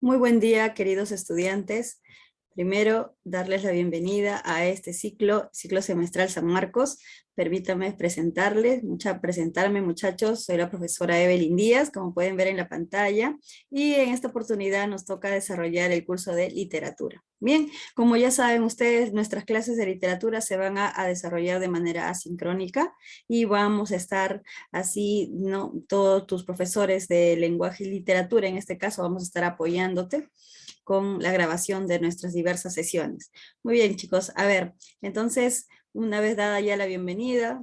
Muy buen día, queridos estudiantes. Primero, darles la bienvenida a este ciclo semestral San Marcos. Permítanme presentarme, muchachos. Soy la profesora Evelyn Díaz, como pueden ver en la pantalla, y en esta oportunidad nos toca desarrollar el curso de literatura. Bien, como ya saben ustedes, nuestras clases de literatura se van a desarrollar de manera asincrónica y vamos a estar así, ¿no? Todos tus profesores de lenguaje y literatura, en este caso, vamos a estar apoyándote con la grabación de nuestras diversas sesiones. Muy bien, chicos. A ver, entonces, una vez dada ya la bienvenida,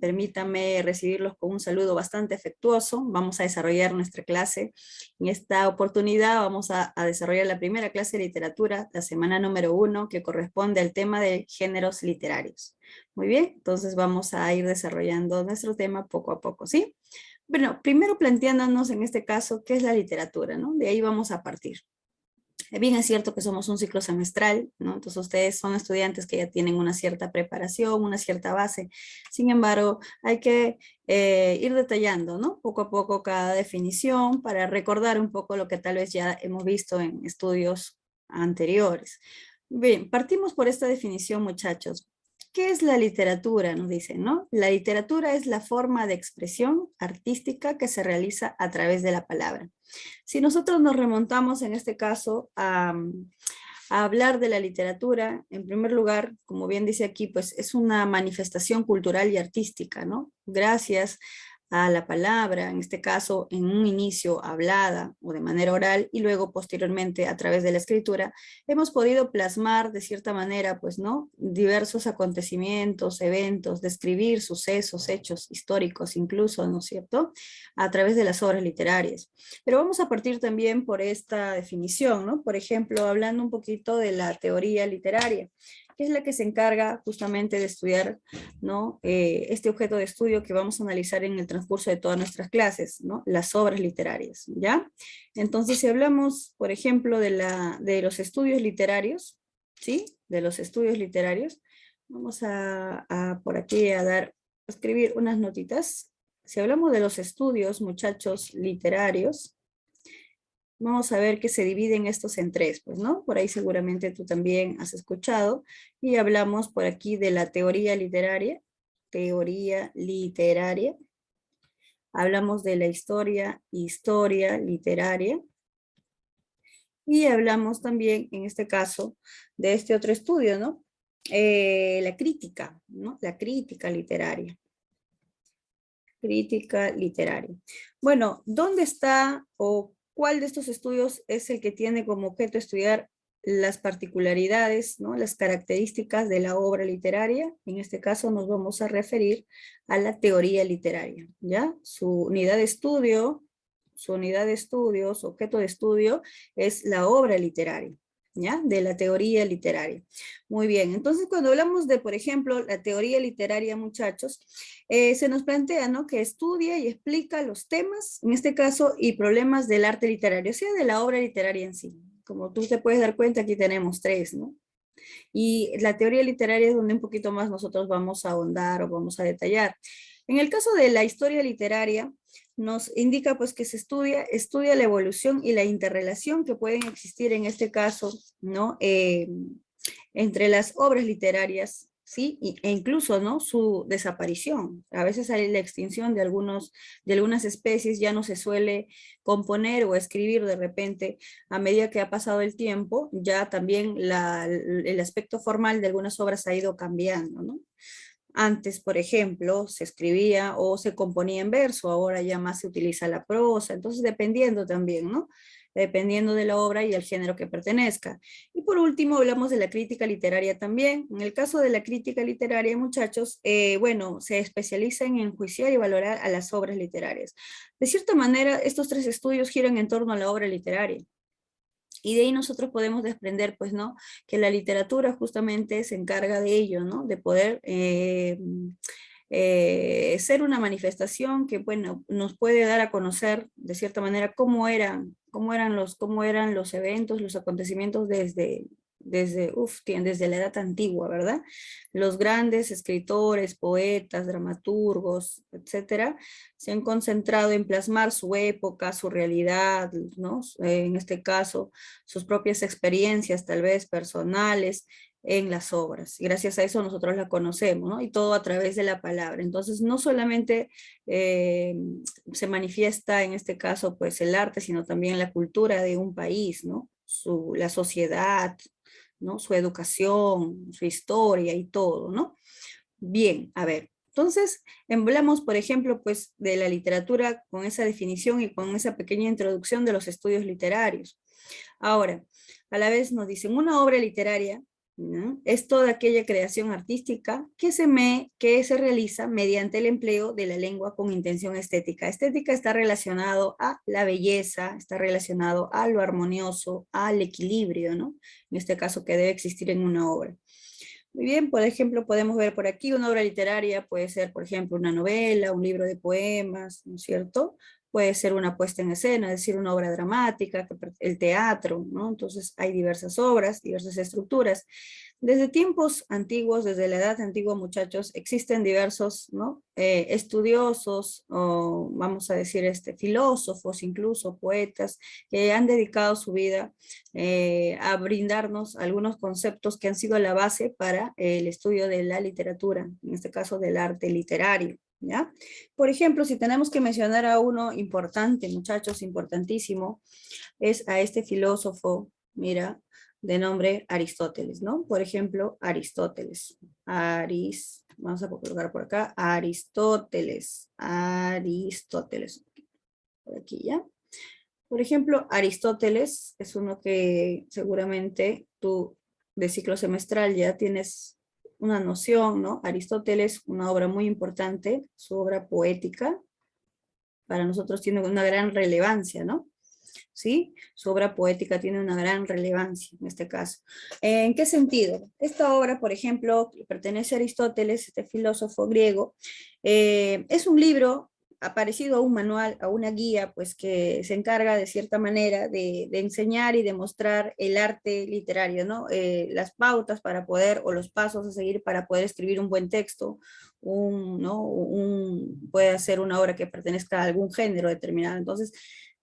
permítanme recibirlos con un saludo bastante afectuoso. Vamos a desarrollar nuestra clase. En esta oportunidad vamos a desarrollar la primera clase de literatura, la semana número 1, que corresponde al tema de géneros literarios. Muy bien, entonces vamos a ir desarrollando nuestro tema poco a poco, ¿sí? Bueno, primero planteándonos en este caso qué es la literatura, ¿no? De ahí vamos a partir. Bien es cierto que somos un ciclo semestral, ¿no? Entonces ustedes son estudiantes que ya tienen una cierta preparación, una cierta base. Sin embargo, hay que ir detallando, ¿no? Poco a poco cada definición para recordar un poco lo que tal vez ya hemos visto en estudios anteriores. Bien, partimos por esta definición, muchachos. ¿Qué es la literatura? Nos dicen, ¿no? La literatura es la forma de expresión artística que se realiza a través de la palabra. Si nosotros nos remontamos en este caso a hablar de la literatura, en primer lugar, como bien dice aquí, pues es una manifestación cultural y artística, ¿no? Gracias a la palabra, en este caso en un inicio hablada o de manera oral y luego posteriormente a través de la escritura, hemos podido plasmar de cierta manera, pues, ¿no? Diversos acontecimientos, eventos, describir sucesos, hechos históricos incluso, ¿no es cierto? A través de las obras literarias. Pero vamos a partir también por esta definición, ¿no? Por ejemplo, hablando un poquito de la teoría literaria, que es la que se encarga justamente de estudiar, ¿no? Este objeto de estudio que vamos a analizar en el transcurso de todas nuestras clases, ¿no? Las obras literarias, ¿ya? Entonces, si hablamos, por ejemplo, de los estudios literarios, ¿sí? De los estudios literarios, vamos por aquí a escribir unas notitas. Si hablamos de los estudios, muchachos, literarios, vamos a ver que se dividen estos en tres, pues, ¿no? Por ahí seguramente tú también has escuchado. Y hablamos por aquí de la teoría literaria. Teoría literaria. Hablamos de la historia literaria. Y hablamos también, en este caso, de este otro estudio, ¿no? La crítica, ¿no? La crítica literaria. Crítica literaria. Bueno, ¿dónde está o cuál de estos estudios es el que tiene como objeto estudiar las particularidades, ¿no? Las características de la obra literaria? En este caso nos vamos a referir a la teoría literaria, ¿ya? Su unidad de estudio, su objeto de estudio es la obra literaria, ¿ya? De la teoría literaria. Muy bien, entonces cuando hablamos de, por ejemplo, la teoría literaria, muchachos, se nos plantea, ¿no? Que estudia y explica los temas, en este caso, y problemas del arte literario, o sea, de la obra literaria en sí. Como tú te puedes dar cuenta, aquí tenemos tres, ¿no? Y la teoría literaria es donde un poquito más nosotros vamos a ahondar o vamos a detallar. En el caso de la historia literaria, nos indica pues que se estudia la evolución y la interrelación que pueden existir en este caso, ¿no? Entre las obras literarias, ¿sí? E incluso, ¿no? Su desaparición. A veces hay la extinción de algunas especies, ya no se suele componer o escribir de repente a medida que ha pasado el tiempo, ya también el aspecto formal de algunas obras ha ido cambiando, ¿no? Antes, por ejemplo, se escribía o se componía en verso, ahora ya más se utiliza la prosa, entonces dependiendo también, ¿no? Dependiendo de la obra y el género que pertenezca. Y por último, hablamos de la crítica literaria también. En el caso de la crítica literaria, muchachos, bueno, se especializa en enjuiciar y valorar a las obras literarias. De cierta manera, estos tres estudios giran en torno a la obra literaria. Y de ahí nosotros podemos desprender, pues, ¿no? Que la literatura justamente se encarga de ello, ¿no? De poder ser una manifestación que, bueno, nos puede dar a conocer, de cierta manera, cómo eran los eventos, los acontecimientos desde la edad antigua, ¿verdad? Los grandes escritores, poetas, dramaturgos, etcétera, se han concentrado en plasmar su época, su realidad, ¿no? En este caso, sus propias experiencias, tal vez personales, en las obras. Y gracias a eso nosotros la conocemos, ¿no? Y todo a través de la palabra. Entonces, no solamente se manifiesta en este caso, pues, el arte, sino también la cultura de un país, ¿no? La sociedad, ¿no? Su educación, su historia y todo, ¿no? Bien, a ver. Entonces, hablamos, por ejemplo, pues, de la literatura con esa definición y con esa pequeña introducción de los estudios literarios. Ahora, a la vez nos dicen, una obra literaria, ¿no? Es toda aquella creación artística que se realiza mediante el empleo de la lengua con intención estética. Estética está relacionado a la belleza, está relacionado a lo armonioso, al equilibrio, ¿no? En este caso que debe existir en una obra. Muy bien, por ejemplo, podemos ver por aquí una obra literaria, puede ser, por ejemplo, una novela, un libro de poemas, ¿no es cierto? Puede ser una puesta en escena, es decir, una obra dramática, el teatro, ¿no? Entonces hay diversas obras, diversas estructuras. Desde tiempos antiguos, desde la edad antigua, muchachos, existen diversos, ¿no? Estudiosos, o vamos a decir, filósofos, incluso poetas, que han dedicado su vida a brindarnos algunos conceptos que han sido la base para el estudio de la literatura, en este caso del arte literario, ¿ya? Por ejemplo, si tenemos que mencionar a uno importante, muchachos, importantísimo, es a este filósofo, mira, de nombre Aristóteles, ¿no? Por ejemplo, Aristóteles. Vamos a colocar por acá, Aristóteles. Por aquí, ¿ya? Por ejemplo, Aristóteles es uno que seguramente tú de ciclo semestral ya tienes una noción, ¿no? Aristóteles, una obra muy importante, su obra poética, para nosotros tiene una gran relevancia, ¿no? ¿Sí? Su obra poética tiene una gran relevancia en este caso. ¿En qué sentido? Esta obra, por ejemplo, que pertenece a Aristóteles, este filósofo griego, es un libro parecido a un manual, a una guía, pues que se encarga de cierta manera de enseñar y de mostrar el arte literario, ¿no? Las pautas para poder, o los pasos a seguir para poder escribir un buen texto, ¿no? Puede ser una obra que pertenezca a algún género determinado. Entonces,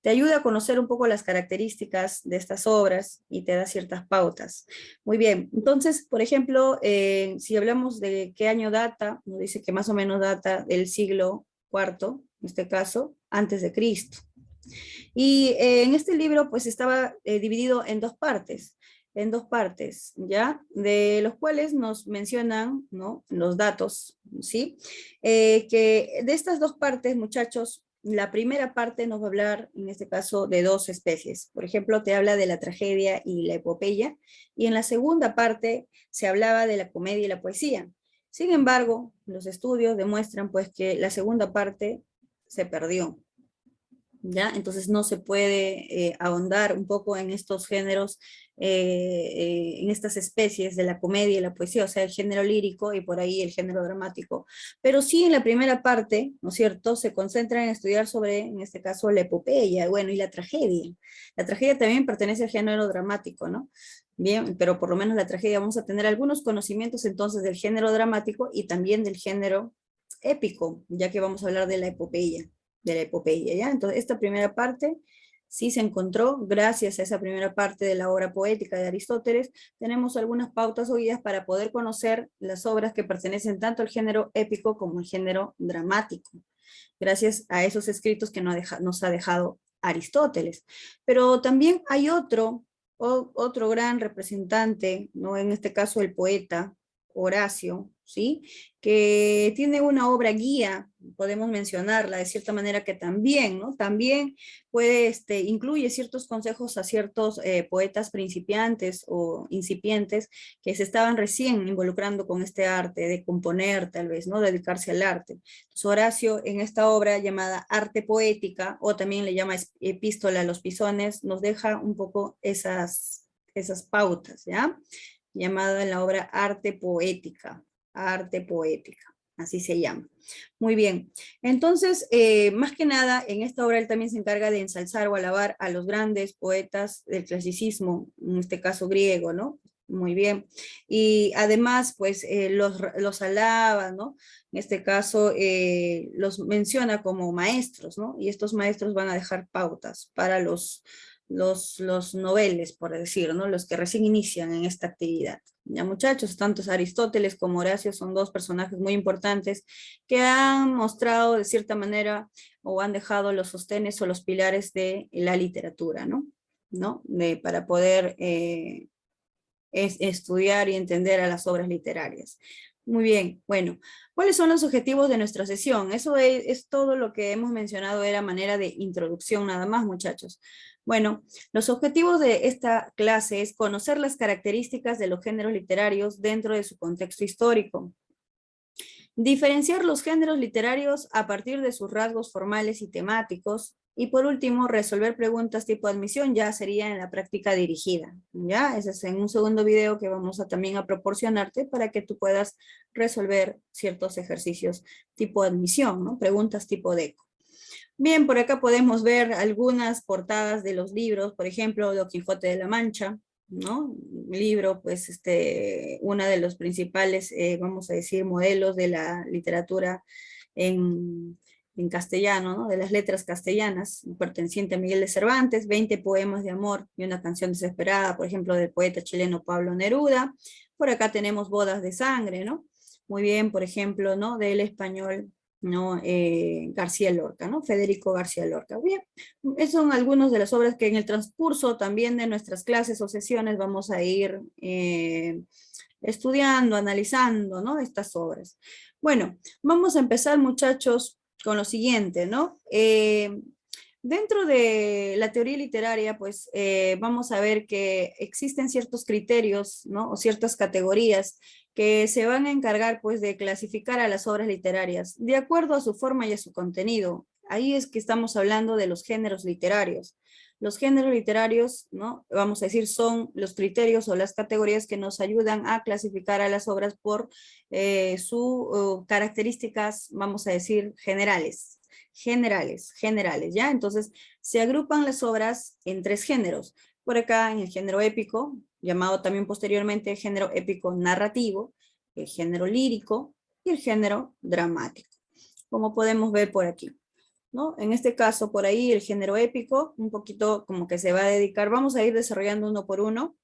te ayuda a conocer un poco las características de estas obras y te da ciertas pautas. Muy bien, entonces, por ejemplo, si hablamos de qué año data, nos dice que más o menos data del siglo IV, en este caso, antes de Cristo. Y en este libro pues estaba dividido en dos partes, ¿ya? De los cuales nos mencionan, ¿no? Los datos, ¿sí? Que de estas dos partes, muchachos, la primera parte nos va a hablar, en este caso, de dos especies. Por ejemplo, te habla de la tragedia y la epopeya, y en la segunda parte se hablaba de la comedia y la poesía. Sin embargo, los estudios demuestran pues que la segunda parte se perdió, ¿ya? Entonces no se puede ahondar un poco en estos géneros, en estas especies de la comedia y la poesía, o sea, el género lírico y por ahí el género dramático. Pero sí en la primera parte, ¿no es cierto?, se concentra en estudiar sobre, en este caso, la epopeya, bueno, y la tragedia. La tragedia también pertenece al género dramático, ¿no? Bien, pero por lo menos la tragedia vamos a tener algunos conocimientos entonces del género dramático y también del género épico, ya que vamos a hablar de la epopeya, ¿ya? Entonces, esta primera parte sí se encontró, gracias a esa primera parte de la obra poética de Aristóteles, tenemos algunas pautas o guías para poder conocer las obras que pertenecen tanto al género épico como al género dramático, gracias a esos escritos que nos ha dejado Aristóteles. Pero también hay otro gran representante, ¿no? En este caso el poeta Horacio, ¿sí? Que tiene una obra guía, podemos mencionarla de cierta manera que también, ¿no? También puede, incluye ciertos consejos a ciertos poetas principiantes o incipientes que se estaban recién involucrando con este arte de componer, tal vez, ¿no? Dedicarse al arte. Entonces, Horacio, en esta obra llamada Arte Poética, o también le llama Epístola a los Pisones, nos deja un poco esas pautas, ¿ya? Llamada en la obra Arte Poética, así se llama. Muy bien, entonces, más que nada, en esta obra él también se encarga de ensalzar o alabar a los grandes poetas del clasicismo, en este caso griego, ¿no? Muy bien. Y además, pues, los alaba, ¿no? En este caso, los menciona como maestros, ¿no? Y estos maestros van a dejar pautas para los noveles, por decir, ¿no? Los que recién inician en esta actividad. Ya, muchachos, tanto Aristóteles como Horacio son dos personajes muy importantes que han mostrado de cierta manera o han dejado los sostenes o los pilares de la literatura, ¿no? ¿No? Para poder estudiar y entender a las obras literarias. Muy bien, bueno, ¿cuáles son los objetivos de nuestra sesión? Eso es todo lo que hemos mencionado, era manera de introducción nada más, muchachos. Bueno, los objetivos de esta clase es conocer las características de los géneros literarios dentro de su contexto histórico. Diferenciar los géneros literarios a partir de sus rasgos formales y temáticos. Y por último, resolver preguntas tipo admisión ya sería en la práctica dirigida. Ya, ese es en un segundo video que vamos a también a proporcionarte para que tú puedas resolver ciertos ejercicios tipo admisión, ¿no? Preguntas tipo DECO. Bien, por acá podemos ver algunas portadas de los libros, por ejemplo, Don Quijote de la Mancha, ¿no? Libro, pues, una de los principales, vamos a decir, modelos de la literatura en castellano, ¿no? De las letras castellanas, perteneciente a Miguel de Cervantes, 20 poemas de amor y una canción desesperada, por ejemplo, del poeta chileno Pablo Neruda. Por acá tenemos Bodas de Sangre, ¿no? Muy bien, por ejemplo, ¿no? Del español, ¿no? García Lorca, ¿no? Federico García Lorca. Bien, esas son algunas de las obras que en el transcurso también de nuestras clases o sesiones vamos a ir estudiando, analizando, ¿no? Estas obras. Bueno, vamos a empezar, muchachos, con lo siguiente, ¿no? Dentro de la teoría literaria, pues vamos a ver que existen ciertos criterios, ¿no? O ciertas categorías que se van a encargar, pues, de clasificar a las obras literarias de acuerdo a su forma y a su contenido. Ahí es que estamos hablando de los géneros literarios. Los géneros literarios, ¿no? Vamos a decir, son los criterios o las categorías que nos ayudan a clasificar a las obras por sus características, vamos a decir, generales, ¿ya? Entonces, se agrupan las obras en 3 géneros. Por acá, en el género épico, llamado también posteriormente género épico narrativo, el género lírico y el género dramático, como podemos ver por aquí, ¿no? En este caso, por ahí, el género épico, un poquito como que se va a dedicar, vamos a ir desarrollando uno por uno,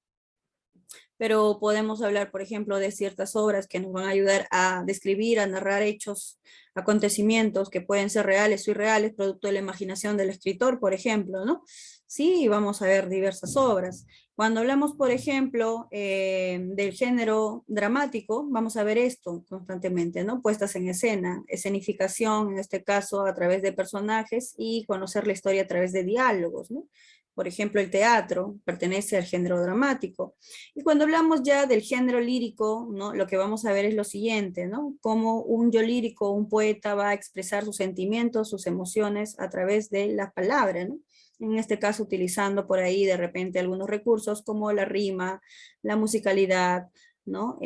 pero podemos hablar, por ejemplo, de ciertas obras que nos van a ayudar a describir, a narrar hechos, acontecimientos que pueden ser reales o irreales, producto de la imaginación del escritor, por ejemplo, ¿no? Sí, vamos a ver diversas obras. Cuando hablamos, por ejemplo, del género dramático, vamos a ver esto constantemente, ¿no? Puestas en escena, escenificación, en este caso, a través de personajes y conocer la historia a través de diálogos, ¿no? Por ejemplo, el teatro pertenece al género dramático. Y cuando hablamos ya del género lírico, ¿no? Lo que vamos a ver es lo siguiente, ¿no? Cómo un yo lírico, un poeta va a expresar sus sentimientos, sus emociones a través de la palabra, ¿no? En este caso utilizando por ahí de repente algunos recursos como la rima, la musicalidad, ¿no?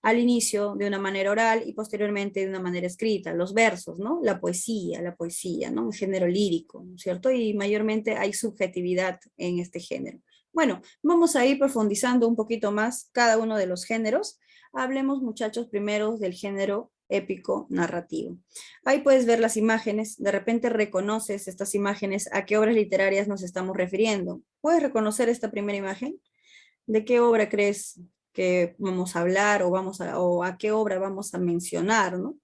Al inicio de una manera oral y posteriormente de una manera escrita, los versos, ¿no? La poesía, ¿no? Un género lírico, ¿no es cierto? Y mayormente hay subjetividad en este género. Bueno, vamos a ir profundizando un poquito más cada uno de los géneros. Hablemos, muchachos, primero del género épico narrativo. Ahí puedes ver las imágenes, de repente reconoces estas imágenes, a qué obras literarias nos estamos refiriendo. ¿Puedes reconocer esta primera imagen? ¿De qué obra crees que vamos a hablar o a qué obra vamos a mencionar, ¿no?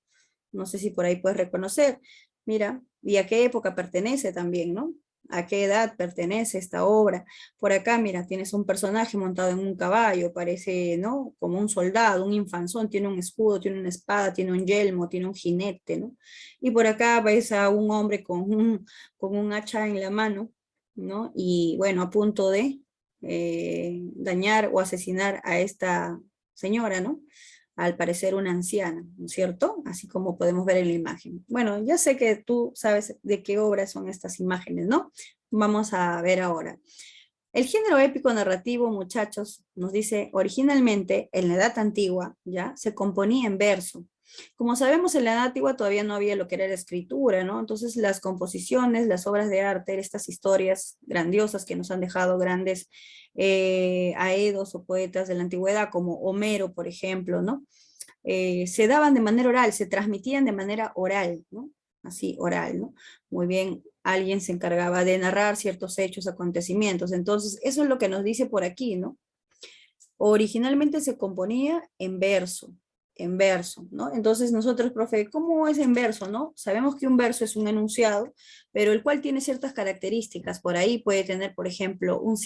No sé si por ahí puedes reconocer. Mira, y a qué época pertenece también, ¿no? ¿A qué edad pertenece esta obra? Por acá, mira, tienes un personaje montado en un caballo, parece, ¿no? Como un soldado, un infanzón, tiene un escudo, tiene una espada, tiene un yelmo, tiene un jinete, ¿no? Y por acá ves a un hombre con un hacha en la mano, ¿no? Y bueno, a punto de dañar o asesinar a esta señora, ¿no? Al parecer una anciana, ¿no es cierto? Así como podemos ver en la imagen. Bueno, ya sé que tú sabes de qué obras son estas imágenes, ¿no? Vamos a ver ahora. El género épico narrativo, muchachos, nos dice originalmente en la Edad Antigua, ya, se componía en verso. Como sabemos, en la Edad Antigua todavía no había lo que era la escritura, ¿no? Entonces las composiciones, las obras de arte, estas historias grandiosas que nos han dejado grandes aedos o poetas de la antigüedad, como Homero, por ejemplo, ¿no? Se daban de manera oral, se transmitían de manera oral, ¿no? Así, oral, ¿no? Muy bien, alguien se encargaba de narrar ciertos hechos, acontecimientos. Entonces, eso es lo que nos dice por aquí, ¿no? Originalmente se componía en verso, ¿no? Entonces nosotros, profe, ¿cómo es en verso, no? Sabemos que un verso es un enunciado, pero el cual tiene ciertas características. Por ahí puede tener, por ejemplo, un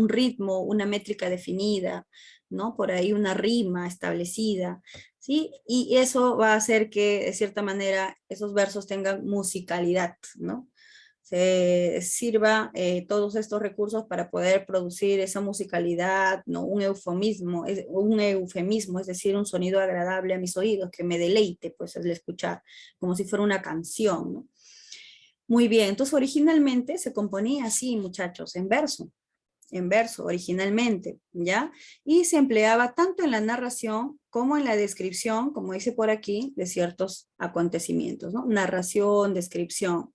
ritmo, una métrica definida, ¿no? Por ahí una rima establecida, ¿sí? Y eso va a hacer que, de cierta manera, esos versos tengan musicalidad, ¿no? Se sirva todos estos recursos para poder producir esa musicalidad, ¿no? Un eufemismo, es decir, un sonido agradable a mis oídos, que me deleite, pues, al escuchar, como si fuera una canción, ¿no? Muy bien, entonces originalmente se componía así, muchachos, en verso originalmente, ¿ya? Y se empleaba tanto en la narración como en la descripción, como dice por aquí, de ciertos acontecimientos, ¿no? Narración, descripción.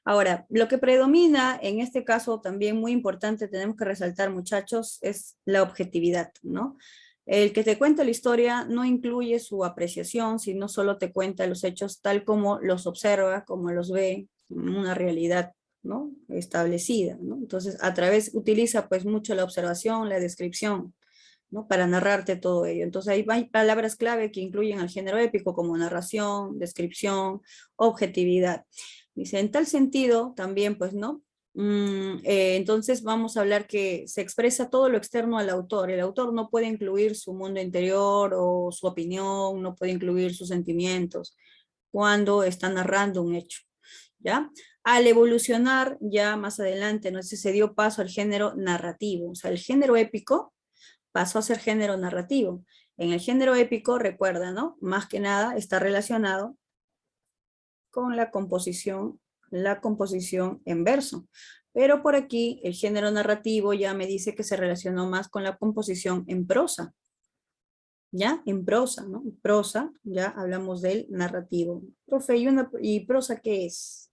Ahora, lo que predomina en este caso también muy importante, tenemos que resaltar, muchachos, es la objetividad, ¿no? El que te cuenta la historia no incluye su apreciación, sino solo te cuenta los hechos tal como los observa, como los ve, una realidad, ¿no? Establecida, ¿no? Entonces, utiliza pues mucho la observación, la descripción, ¿no? Para narrarte todo ello. Entonces, hay palabras clave que incluyen al género épico como narración, descripción, objetividad. Dice, en tal sentido, también, pues, ¿no? Entonces vamos a hablar que se expresa todo lo externo al autor. El autor no puede incluir su mundo interior o su opinión, no puede incluir sus sentimientos cuando está narrando un hecho, ¿ya? Al evolucionar ya más adelante, ¿no? Se dio paso al género narrativo. O sea, el género épico pasó a ser género narrativo. En el género épico, recuerda, ¿no? Más que nada está relacionado con la composición en verso. Pero por aquí el género narrativo ya me dice que se relacionó más con la composición en prosa. ¿Ya? En prosa, ¿no? Prosa, ya hablamos del narrativo. Profe, ¿y prosa qué es?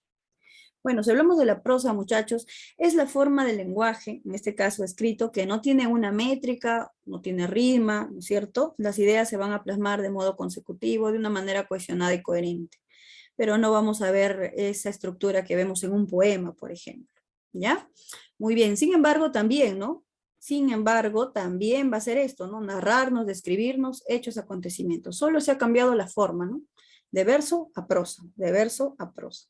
Bueno, si hablamos de la prosa, muchachos, es la forma del lenguaje, en este caso escrito, que no tiene una métrica, no tiene rima, ¿no es cierto? Las ideas se van a plasmar de modo consecutivo, de una manera cohesionada y coherente. Pero no vamos a ver esa estructura que vemos en un poema, por ejemplo, ¿ya? Muy bien, sin embargo, también, ¿no? Sin embargo, también va a ser esto, ¿no? Narrarnos, describirnos hechos, acontecimientos. Solo se ha cambiado la forma, ¿no? De verso a prosa, de verso a prosa.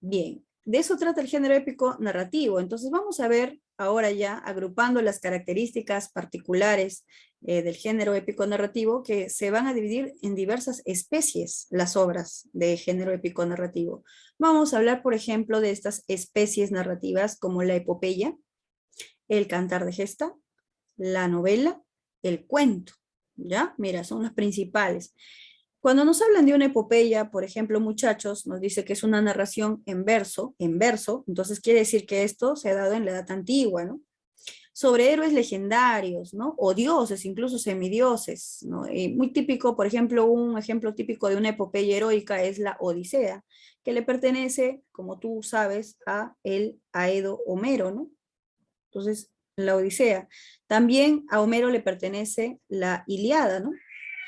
Bien, de eso trata el género épico narrativo. Entonces vamos a ver ahora ya, agrupando las características particulares del género épico narrativo, que se van a dividir en diversas especies las obras de género épico narrativo. Vamos a hablar, por ejemplo, de estas especies narrativas como la epopeya, el cantar de gesta, la novela, el cuento. ¿Ya? Mira, son las principales. Cuando nos hablan de una epopeya, por ejemplo, muchachos, nos dice que es una narración en verso, entonces quiere decir que esto se ha dado en la edad antigua, ¿no? Sobre héroes legendarios, ¿no? O dioses, incluso semidioses, ¿no? Muy típico, por ejemplo, un ejemplo típico de una epopeya heroica es la Odisea, que le pertenece, como tú sabes, a el Aedo Homero, ¿no? Entonces, la Odisea. También a Homero le pertenece la Ilíada, ¿no?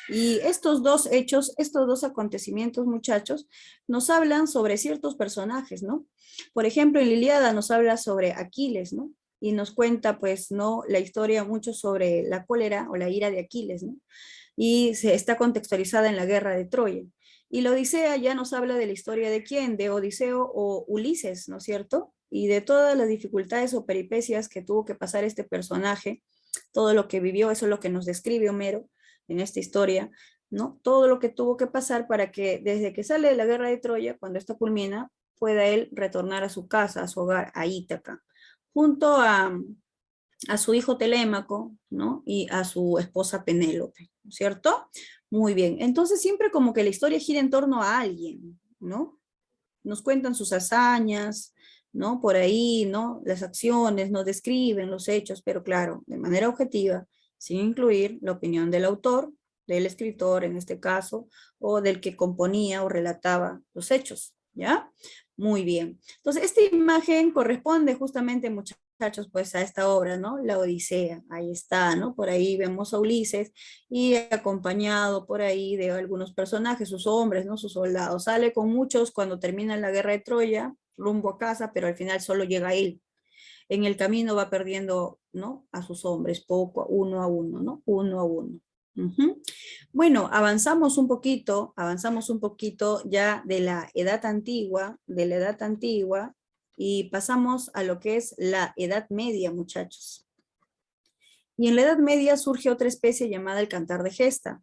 Y estos dos hechos, estos dos acontecimientos, muchachos, nos hablan sobre ciertos personajes, ¿no? Por ejemplo, en la Ilíada nos habla sobre Aquiles, ¿no? Y nos cuenta, pues, ¿no? La historia mucho sobre la cólera o la ira de Aquiles, ¿no? Y se está contextualizada en la guerra de Troya. Y la Odisea ya nos habla de la historia de quién, de Odiseo o Ulises, ¿no es cierto? Y de todas las dificultades o peripecias que tuvo que pasar este personaje, todo lo que vivió, eso es lo que nos describe Homero en esta historia, ¿no? Todo lo que tuvo que pasar para que desde que sale de la guerra de Troya, cuando esta culmina, pueda él retornar a su casa, a su hogar, a Ítaca, junto a su hijo Telémaco, ¿no? Y a su esposa Penélope, ¿cierto? Muy bien, entonces siempre como que la historia gira en torno a alguien, ¿no? Nos cuentan sus hazañas, ¿no? Por ahí, ¿no? Las acciones, nos describen los hechos, pero claro, de manera objetiva, sin incluir la opinión del autor del escritor en este caso, o del que componía o relataba los hechos, ¿ya? Muy bien. Entonces, esta imagen corresponde justamente, muchachos, pues a esta obra, ¿no? La Odisea, ahí está, ¿no? Por ahí vemos a Ulises y acompañado por ahí de algunos personajes, sus hombres, ¿no? Sus soldados. Sale con muchos cuando termina la guerra de Troya, rumbo a casa, pero al final solo llega él. En el camino va perdiendo, ¿no? A sus hombres, poco, uno a uno, ¿no? Uno a uno. Ujú. Bueno, avanzamos un poquito ya de la edad antigua, y pasamos a lo que es la Edad Media, muchachos. Y en la Edad Media surge otra especie llamada el cantar de gesta.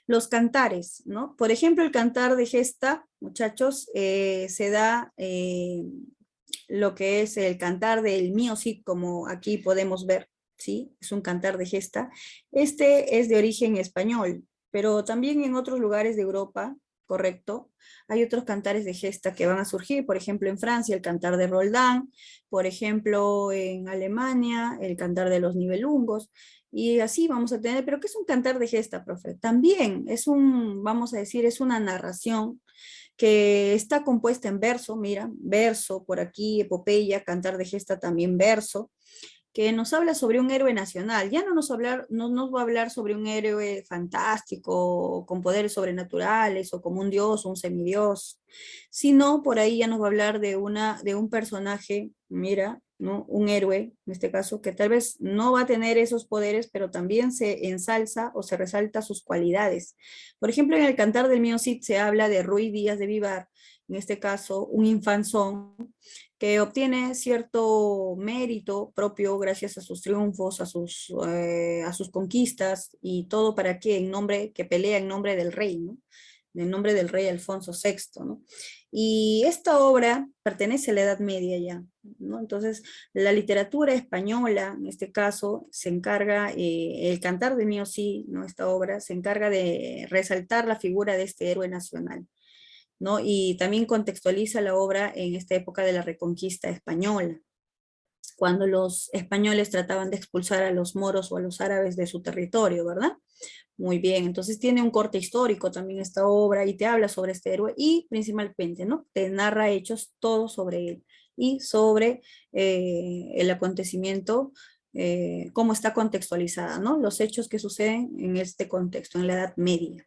Los cantares, ¿no? Por ejemplo, el cantar de gesta, muchachos, se da lo que es el cantar del Mio Cid, como aquí podemos ver, ¿sí? Es un cantar de gesta. Este es de origen español, pero también en otros lugares de Europa, correcto, hay otros cantares de gesta que van a surgir, por ejemplo en Francia el cantar de Roldán, por ejemplo en Alemania el cantar de los Nibelungos, y así vamos a tener, pero ¿qué es un cantar de gesta, profe? También es vamos a decir, es una narración que está compuesta en verso, mira, verso por aquí, epopeya, cantar de gesta también verso, que nos habla sobre un héroe nacional. Ya no nos va a hablar sobre un héroe fantástico, con poderes sobrenaturales, o como un dios o un semidios, sino por ahí ya nos va a hablar de un personaje, mira, ¿no? Un héroe, en este caso, que tal vez no va a tener esos poderes, pero también se ensalza o se resalta sus cualidades. Por ejemplo, en el Cantar del Mío Cid se habla de Ruy Díaz de Vivar, en este caso, un infanzón, que obtiene cierto mérito propio gracias a sus triunfos, a sus conquistas, y todo para qué, que pelea en nombre del rey, ¿no? En nombre del rey Alfonso VI, ¿no? Y esta obra pertenece a la Edad Media ya, ¿no? Entonces, la literatura española, en este caso, se encarga, el Cantar de Mío Cid, ¿no? Esta obra se encarga de resaltar la figura de este héroe nacional, ¿no? Y también contextualiza la obra en esta época de la Reconquista española, cuando los españoles trataban de expulsar a los moros o a los árabes de su territorio, ¿verdad? Muy bien, entonces tiene un corte histórico también esta obra, y te habla sobre este héroe y principalmente, ¿no? Te narra hechos, todo sobre él y sobre el acontecimiento, cómo está contextualizada, ¿no? Los hechos que suceden en este contexto, en la Edad Media,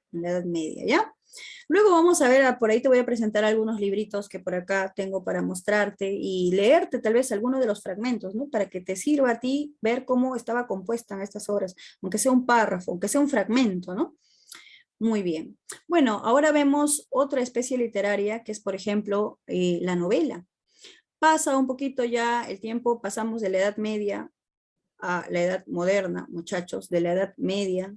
¿ya? Luego vamos a ver, por ahí te voy a presentar algunos libritos que por acá tengo para mostrarte y leerte tal vez algunos de los fragmentos, ¿no? Para que te sirva a ti ver cómo estaba compuesta en estas obras, aunque sea un párrafo, aunque sea un fragmento, ¿no? Muy bien. Bueno, ahora vemos otra especie literaria que es, por ejemplo, la novela. Pasa un poquito ya el tiempo, pasamos de la Edad Media a la Edad Moderna, muchachos, de la Edad Media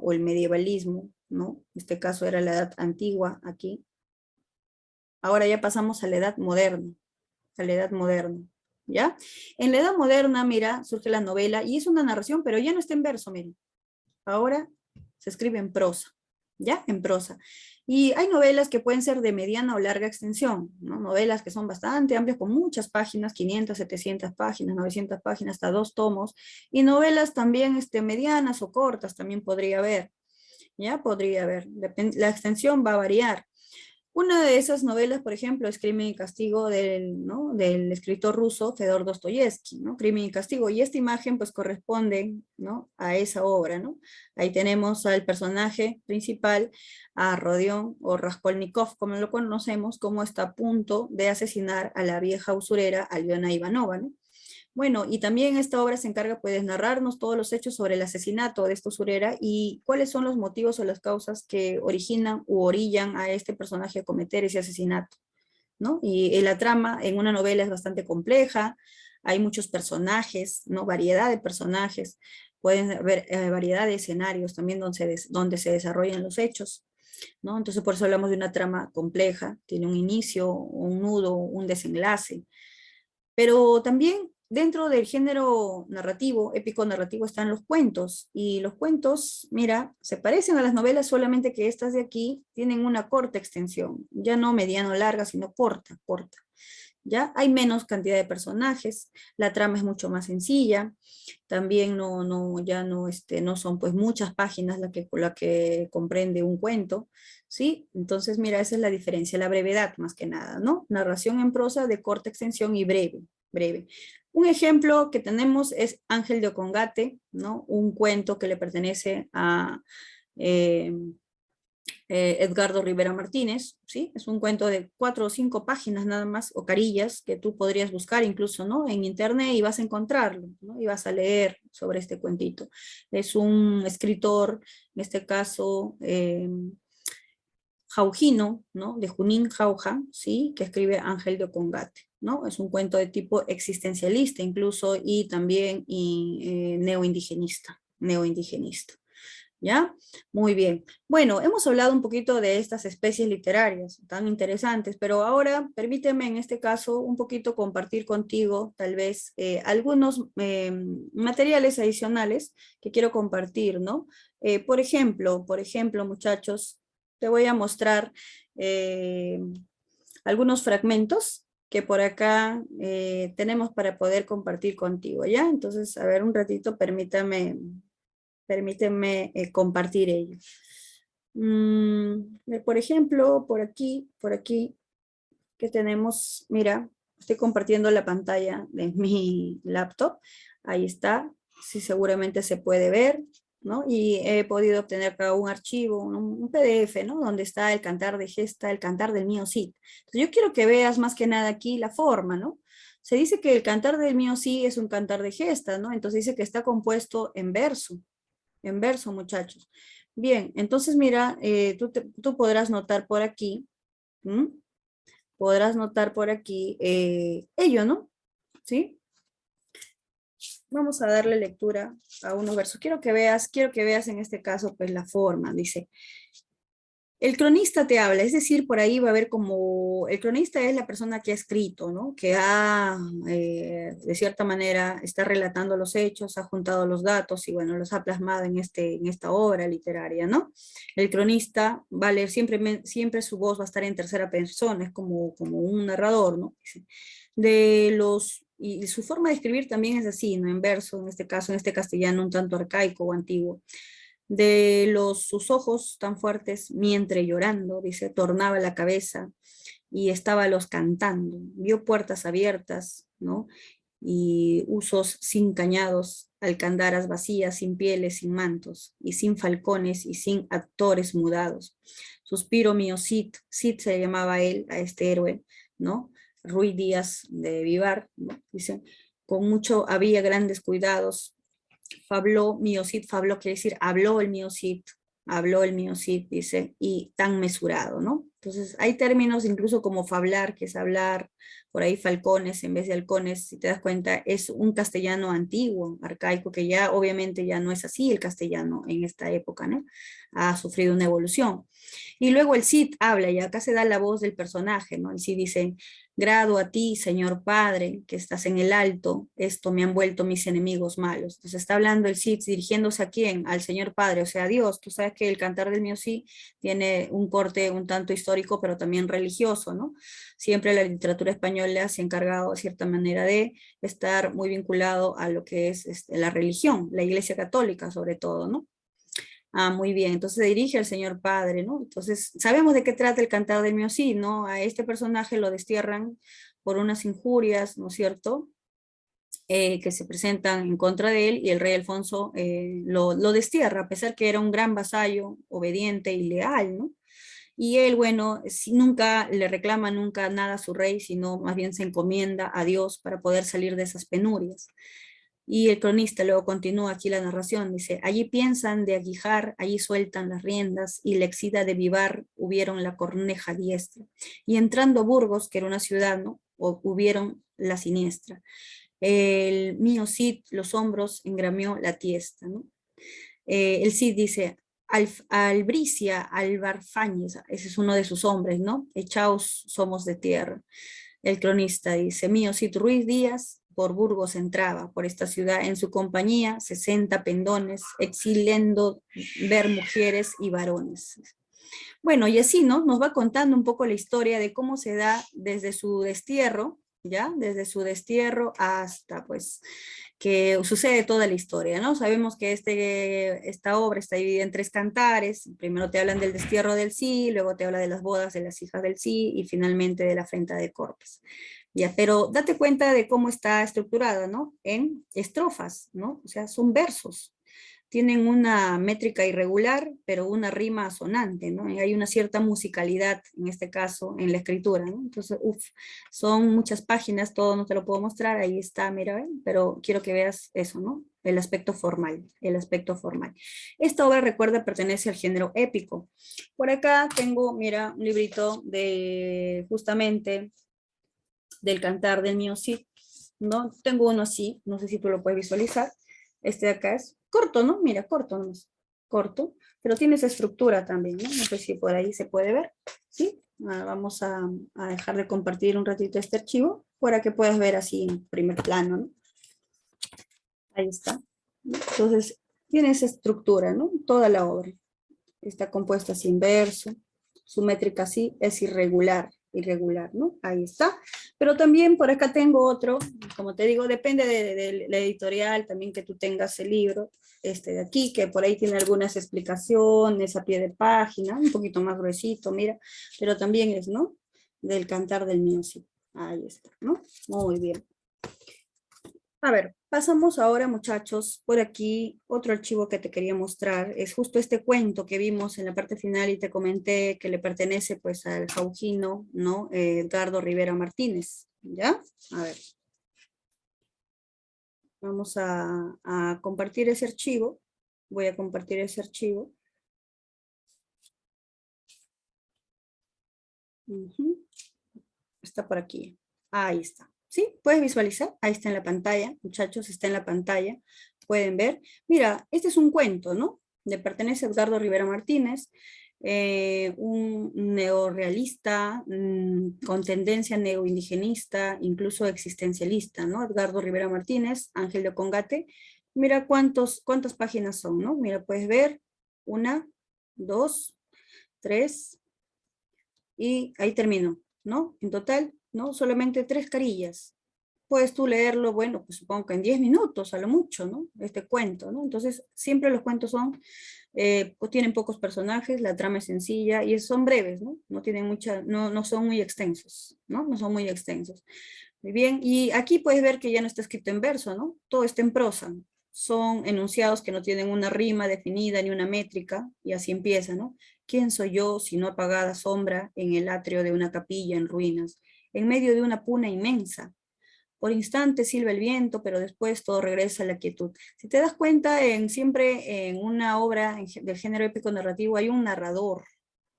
o el medievalismo, ¿no? En este caso era la Edad Antigua aquí. Ahora ya pasamos a la Edad Moderna, ¿ya? En la Edad Moderna, mira, surge la novela y es una narración, pero ya no está en verso, miren. Ahora se escribe en prosa, ¿ya? En prosa. Y hay novelas que pueden ser de mediana o larga extensión, ¿no? Novelas que son bastante amplias, con muchas páginas, 500, 700 páginas, 900 páginas, hasta 2 tomos. Y novelas también medianas o cortas también podría haber, ¿ya? Podría haber. La extensión va a variar. Una de esas novelas, por ejemplo, es Crimen y Castigo ¿no? del escritor ruso Fedor Dostoyevsky, ¿no? Crimen y Castigo. Y esta imagen pues corresponde, ¿no? a esa obra, ¿no? Ahí tenemos al personaje principal, a Rodion o Raskolnikov, como lo conocemos, como está a punto de asesinar a la vieja usurera Aliona Ivanova, ¿no? Bueno, y también esta obra se encarga pues, de narrarnos todos los hechos sobre el asesinato de esta usurera y cuáles son los motivos o las causas que originan u orillan a este personaje a cometer ese asesinato, ¿no? Y la trama en una novela es bastante compleja, hay muchos personajes, ¿no? Variedad de personajes, pueden haber variedad de escenarios también donde se desarrollan los hechos, ¿no? Entonces por eso hablamos de una trama compleja, tiene un inicio, un nudo, un desenlace. Pero también dentro del género narrativo, épico narrativo, están los cuentos. Y los cuentos, mira, se parecen a las novelas, solamente que estas de aquí tienen una corta extensión. Ya no mediano larga, sino corta, corta. ¿ya? Hay menos cantidad de personajes, la trama es mucho más sencilla, también no son pues muchas páginas la que comprende un cuento, ¿sí? Entonces, mira, esa es la diferencia, la brevedad más que nada, ¿no? Narración en prosa de corta extensión y breve. Un ejemplo que tenemos es Ángel de Ocongate, ¿no? Un cuento que le pertenece a eh, Edgardo Rivera Martínez, ¿sí? Es un cuento de 4 o 5 páginas nada más, o carillas, que tú podrías buscar incluso, ¿no? En internet y vas a encontrarlo, ¿no? Y vas a leer sobre este cuentito. Es un escritor, en este caso, jaujino, ¿no? De Junín Jauja, ¿sí? Que escribe Ángel de Ocongate, ¿no? Es un cuento de tipo existencialista incluso y también neoindigenista. ¿Ya? Muy bien. Bueno, hemos hablado un poquito de estas especies literarias tan interesantes, pero ahora permíteme en este caso un poquito compartir contigo tal vez algunos materiales adicionales que quiero compartir, ¿no? Por ejemplo, muchachos, te voy a mostrar eh, algunos fragmentos que por acá tenemos para poder compartir contigo, ¿ya? Entonces, a ver, un ratito, permíteme compartir ello. Por ejemplo, por aquí, que tenemos, mira, estoy compartiendo la pantalla de mi laptop, ahí está, sí, seguramente se puede ver, ¿no? Y he podido obtener acá un archivo, un PDF, ¿no? Donde está el cantar de gesta, el cantar del mío sí. Entonces yo quiero que veas más que nada aquí la forma, ¿no? Se dice que el cantar del mío sí es un cantar de gesta, ¿no? Entonces dice que está compuesto en verso, muchachos. Bien, entonces mira, tú podrás notar por aquí, ¿m? Podrás notar por aquí ello, ¿no? ¿Sí? Vamos a darle lectura a unos versos. Quiero que veas en este caso, pues la forma, dice. El cronista te habla, es decir, por ahí va a haber como, el cronista es la persona que ha escrito, ¿no? Que ha, de cierta manera, está relatando los hechos, ha juntado los datos y bueno, los ha plasmado en esta obra literaria, ¿no? El cronista va a leer, siempre su voz va a estar en tercera persona, es como un narrador, ¿no? Y su forma de escribir también es así, ¿no? En verso, en este caso, en este castellano un tanto arcaico o antiguo sus ojos tan fuertes, mientras llorando, dice, tornaba la cabeza y estaba los cantando, vio puertas abiertas, ¿no? Y usos sin cañados, alcandaras vacías, sin pieles, sin mantos, y sin falcones y sin actores mudados. Suspiro mío, Cid se llamaba él, a este héroe, ¿no? Ruy Díaz de Vivar, ¿no? Dice, con mucho había grandes cuidados, fabló, miocid, fabló quiere decir habló el miocid, dice, y tan mesurado, ¿no? Entonces, hay términos incluso como fablar, que es hablar, por ahí falcones en vez de halcones, si te das cuenta, es un castellano antiguo, arcaico, que ya obviamente ya no es así el castellano en esta época, ¿no? Ha sufrido una evolución. Y luego el Cid habla, y acá se da la voz del personaje, ¿no? El Cid dice, grado a ti, Señor Padre, que estás en el alto, esto me han vuelto mis enemigos malos. Entonces está hablando el Cid dirigiéndose a quién, al Señor Padre, o sea, a Dios. Tú sabes que el cantar del mío sí tiene un corte un tanto histórico, pero también religioso, ¿no? Siempre la literatura española se ha encargado de cierta manera de estar muy vinculado a lo que es la religión, la Iglesia Católica sobre todo, ¿no? Ah, muy bien, entonces se dirige al Señor Padre, ¿no? Entonces, sabemos de qué trata el cantar del mío sí, ¿no? A este personaje lo destierran por unas injurias, ¿no es cierto? Que se presentan en contra de él y el rey Alfonso lo destierra, a pesar que era un gran vasallo, obediente y leal, ¿no? Y él, bueno, nunca le reclama nunca nada a su rey, sino más bien se encomienda a Dios para poder salir de esas penurias. Y el cronista luego continúa aquí la narración, dice, allí piensan de aguijar, allí sueltan las riendas, y la exida de Vivar hubieron la corneja diestra. Y entrando Burgos, que era una ciudad, ¿no? Hubieron la siniestra. El mío Cid, los hombros, engramió la tiesta, ¿no? El Cid dice, Albricia, Albarfáñez, ese es uno de sus hombres, ¿no? Echaos somos de tierra. El cronista dice, mío Cid Ruiz Díaz, por Burgos entraba, por esta ciudad, en su compañía, 60 pendones, exiliendo ver mujeres y varones. Bueno, y así, ¿no? Nos va contando un poco la historia de cómo se da desde su destierro, ¿ya? Desde su destierro hasta, pues, que sucede toda la historia, ¿no? Sabemos que esta obra está dividida en 3 cantares. Primero te hablan del destierro del Cid, luego te habla de las bodas de las hijas del Cid y finalmente de la afrenta de Corpes. Ya, pero date cuenta de cómo está estructurada, ¿no? En estrofas, ¿no? O sea, son versos. Tienen una métrica irregular, pero una rima sonante, ¿no? Y hay una cierta musicalidad, en este caso, en la escritura, ¿no? Entonces, son muchas páginas, todo no te lo puedo mostrar, ahí está, mira, ¿ven? Pero quiero que veas eso, ¿no? El aspecto formal, el aspecto formal. Esta obra, recuerda, pertenece al género épico. Por acá tengo, mira, un librito de, justamente, del Cantar del Mío Cid, ¿no? Tengo uno así, no sé si tú lo puedes visualizar. Este de acá es corto, ¿no? Mira, corto nomás, corto, pero tiene esa estructura también, ¿no? No sé si por ahí se puede ver, ¿sí? Vamos a dejar de compartir un ratito este archivo para que puedas ver así en primer plano, ¿no? Ahí está. Entonces, tiene esa estructura, ¿no? Toda la obra. Está compuesta sin verso, su métrica sí es irregular, ¿no? Ahí está. Pero también por acá tengo otro, como te digo, depende de la editorial también que tú tengas el libro, este de aquí, que por ahí tiene algunas explicaciones a pie de página, un poquito más gruesito, mira, pero también es, ¿no? Del Cantar del Mío Cid. Ahí está, ¿no? Muy bien. A ver, pasamos ahora, muchachos, por aquí otro archivo que te quería mostrar. Es justo este cuento que vimos en la parte final y te comenté que le pertenece pues al jaujino, ¿no? Edgardo Rivera Martínez, ¿ya? A ver, vamos a compartir ese archivo. Voy a compartir ese archivo. Ujú. Está por aquí. Ahí está. ¿Sí? ¿Puedes visualizar? Ahí está en la pantalla, muchachos, está en la pantalla. Pueden ver. Mira, este es un cuento, ¿no? Le pertenece a Edgardo Rivera Martínez, un neorrealista con tendencia neoindigenista, incluso existencialista, ¿no? Edgardo Rivera Martínez, Ángel de Congate. Mira cuántas páginas son, ¿no? Mira, puedes ver, 1, 2, 3, y ahí terminó, ¿no? En total, ¿no? Solamente 3 carillas. Puedes tú leerlo, bueno, pues supongo que en 10 minutos a lo mucho, ¿no? Este cuento, ¿no? Entonces, siempre los cuentos son, pues tienen pocos personajes, la trama es sencilla y son breves, ¿no? No tienen mucha, no son muy extensos, ¿no? No son muy extensos. Muy bien, y aquí puedes ver que ya no está escrito en verso, ¿no? Todo está en prosa. Son enunciados que no tienen una rima definida ni una métrica, y así empieza, ¿no? ¿Quién soy yo si no apagada sombra en el atrio de una capilla en ruinas, en medio de una puna inmensa? Por instantes silba el viento, pero después todo regresa a la quietud. Si te das cuenta, siempre en una obra del género épico narrativo hay un narrador,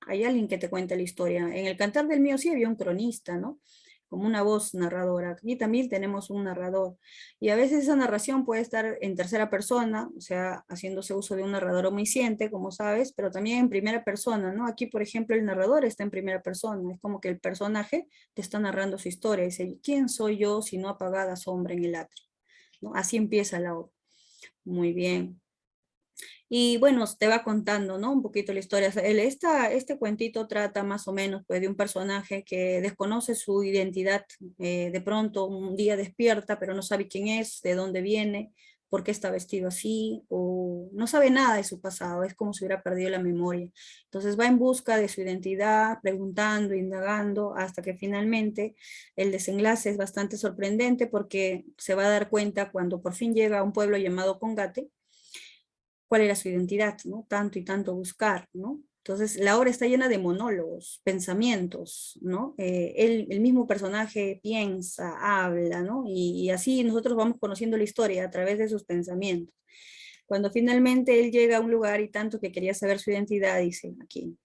hay alguien que te cuenta la historia. En el Cantar del Mío sí había un cronista, ¿no? Como una voz narradora. Aquí también tenemos un narrador. Y a veces esa narración puede estar en tercera persona, o sea, haciéndose uso de un narrador omnisciente, como sabes, pero también en primera persona, ¿no? Aquí, por ejemplo, el narrador está en primera persona. Es como que el personaje te está narrando su historia. Dice, ¿quién soy yo si no apagada sombra en el atrio? ¿No? Así empieza la obra. Muy bien. Y bueno, te va contando, ¿no? Un poquito la historia. O sea, este cuentito trata más o menos pues, de un personaje que desconoce su identidad. De pronto un día despierta, pero no sabe quién es, de dónde viene, por qué está vestido así, o no sabe nada de su pasado. Es como si hubiera perdido la memoria. Entonces va en busca de su identidad, preguntando, indagando, hasta que finalmente el desenlace es bastante sorprendente porque se va a dar cuenta cuando por fin llega a un pueblo llamado Congate, cuál era su identidad, ¿no? Tanto y tanto buscar, ¿no? Entonces, la obra está llena de monólogos, pensamientos, ¿no? El mismo personaje piensa, habla, ¿no? Y así nosotros vamos conociendo la historia a través de sus pensamientos. Cuando finalmente él llega a un lugar y tanto que quería saber su identidad, dice aquí,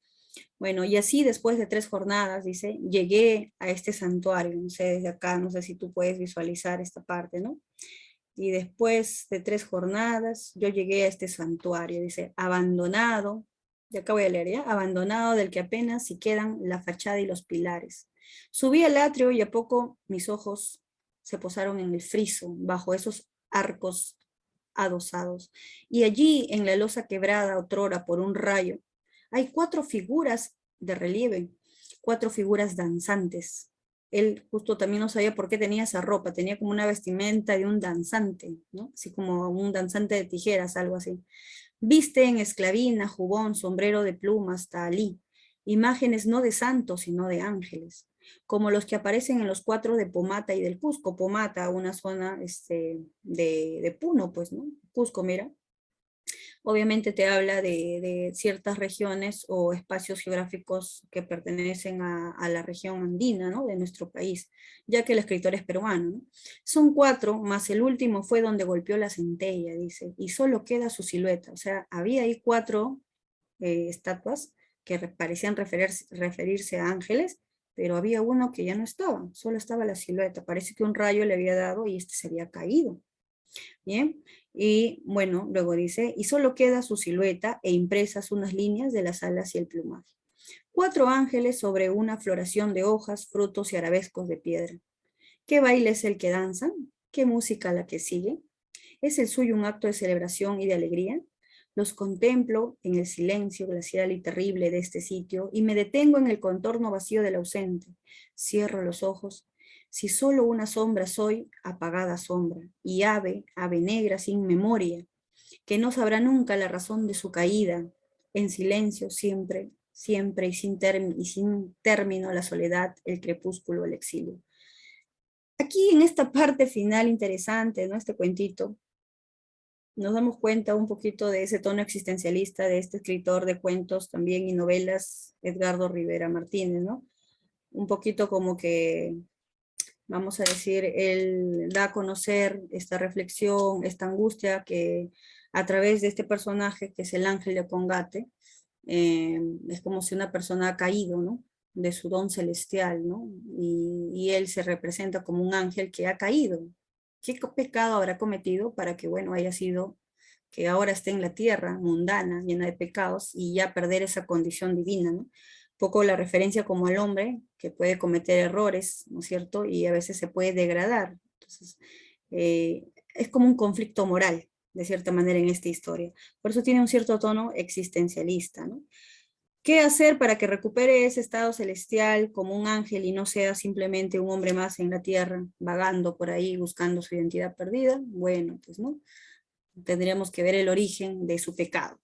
bueno, y así después de 3 jornadas, dice, llegué a este santuario, no sé, desde acá, no sé si tú puedes visualizar esta parte, ¿no? Y después de 3 jornadas, yo llegué a este santuario, dice, abandonado, y acá voy a leer ya, abandonado del que apenas si quedan la fachada y los pilares. Subí al atrio y a poco mis ojos se posaron en el friso, bajo esos arcos adosados. Y allí, en la losa quebrada otrora por un rayo, hay 4 figuras de relieve, 4 figuras danzantes. él justo también no sabía por qué tenía esa ropa, tenía como una vestimenta de un danzante, ¿no? Así como un danzante de tijeras, algo así. Viste en esclavina, jubón, sombrero de plumas, talí, imágenes no de santos, sino de ángeles, como los que aparecen en los cuatro de Pomata y del Cusco. Pomata, una zona de Puno, pues, ¿no? Cusco, mira. Obviamente te habla de ciertas regiones o espacios geográficos que pertenecen a la región andina, ¿no? De nuestro país, ya que el escritor es peruano, ¿no? Son cuatro, más el último fue donde golpeó la centella, dice, y solo queda su silueta. O sea, había ahí cuatro estatuas que parecían referirse a ángeles, pero había uno que ya no estaba, solo estaba la silueta. Parece que un rayo le había dado y este se había caído. Bien, y bueno, luego dice, y solo queda su silueta e impresas unas líneas de las alas y el plumaje. Cuatro ángeles sobre una floración de hojas, frutos y arabescos de piedra. ¿Qué baile es el que danza? ¿Qué música la que sigue? ¿Es el suyo un acto de celebración y de alegría? Los contemplo en el silencio glacial y terrible de este sitio y me detengo en el contorno vacío del ausente. Cierro los ojos. Si solo una sombra soy, apagada sombra, y ave, ave negra sin memoria, que no sabrá nunca la razón de su caída, en silencio siempre, siempre y sin término la soledad, el crepúsculo, el exilio. Aquí en esta parte final interesante, ¿no? Este cuentito, nos damos cuenta un poquito de ese tono existencialista de este escritor de cuentos también y novelas, Edgardo Rivera Martínez, ¿no? Un poquito como que, vamos a decir, él da a conocer esta reflexión, esta angustia que a través de este personaje, que es el ángel de Congate, es como si una persona ha caído, ¿no? De su don celestial, ¿no? Y él se representa como un ángel que ha caído. ¿Qué pecado habrá cometido para que, bueno, haya sido, que ahora esté en la tierra mundana, llena de pecados, y ya perder esa condición divina, ¿no? Poco la referencia como al hombre, que puede cometer errores, ¿no es cierto? Y a veces se puede degradar. Entonces, es como un conflicto moral, de cierta manera, en esta historia. Por eso tiene un cierto tono existencialista, ¿no? ¿Qué hacer para que recupere ese estado celestial como un ángel y no sea simplemente un hombre más en la tierra, vagando por ahí buscando su identidad perdida? Bueno, pues no, tendríamos que ver el origen de su pecado.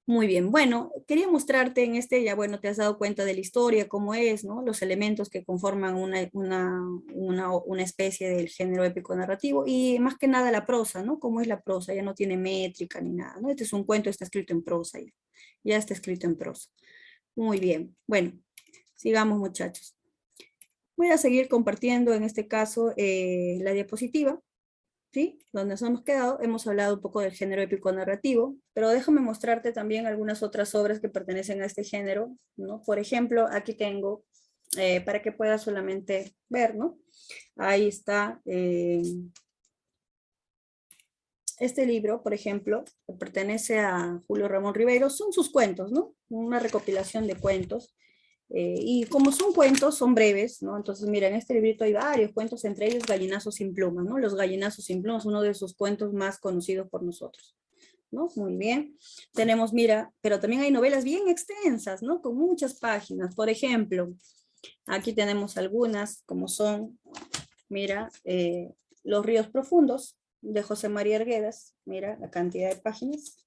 Muy bien, bueno, quería mostrarte en este, ya bueno, te has dado cuenta de la historia, cómo es, ¿no? Los elementos que conforman una especie del género épico narrativo y más que nada la prosa, ¿no? Cómo es la prosa, ya no tiene métrica ni nada, ¿no? Este es un cuento, está escrito en prosa ya está escrito en prosa. Muy bien, bueno, sigamos muchachos. Voy a seguir compartiendo en este caso la diapositiva. ¿Sí? Donde nos hemos quedado, hemos hablado un poco del género épico narrativo, pero déjame mostrarte también algunas otras obras que pertenecen a este género, ¿no? Por ejemplo, aquí tengo, para que puedas solamente ver, ¿no? Ahí está este libro, por ejemplo, que pertenece a Julio Ramón Ribeiro, son sus cuentos, ¿no? Una recopilación de cuentos. Y como son cuentos, son breves, ¿no? Entonces, mira, en este librito hay varios cuentos, entre ellos Gallinazos sin plumas, ¿no? Los Gallinazos sin plumas, uno de sus cuentos más conocidos por nosotros, ¿no? Muy bien. Tenemos, mira, pero también hay novelas bien extensas, ¿no? Con muchas páginas. Por ejemplo, aquí tenemos algunas, como son, mira, Los ríos profundos, de José María Arguedas. Mira la cantidad de páginas,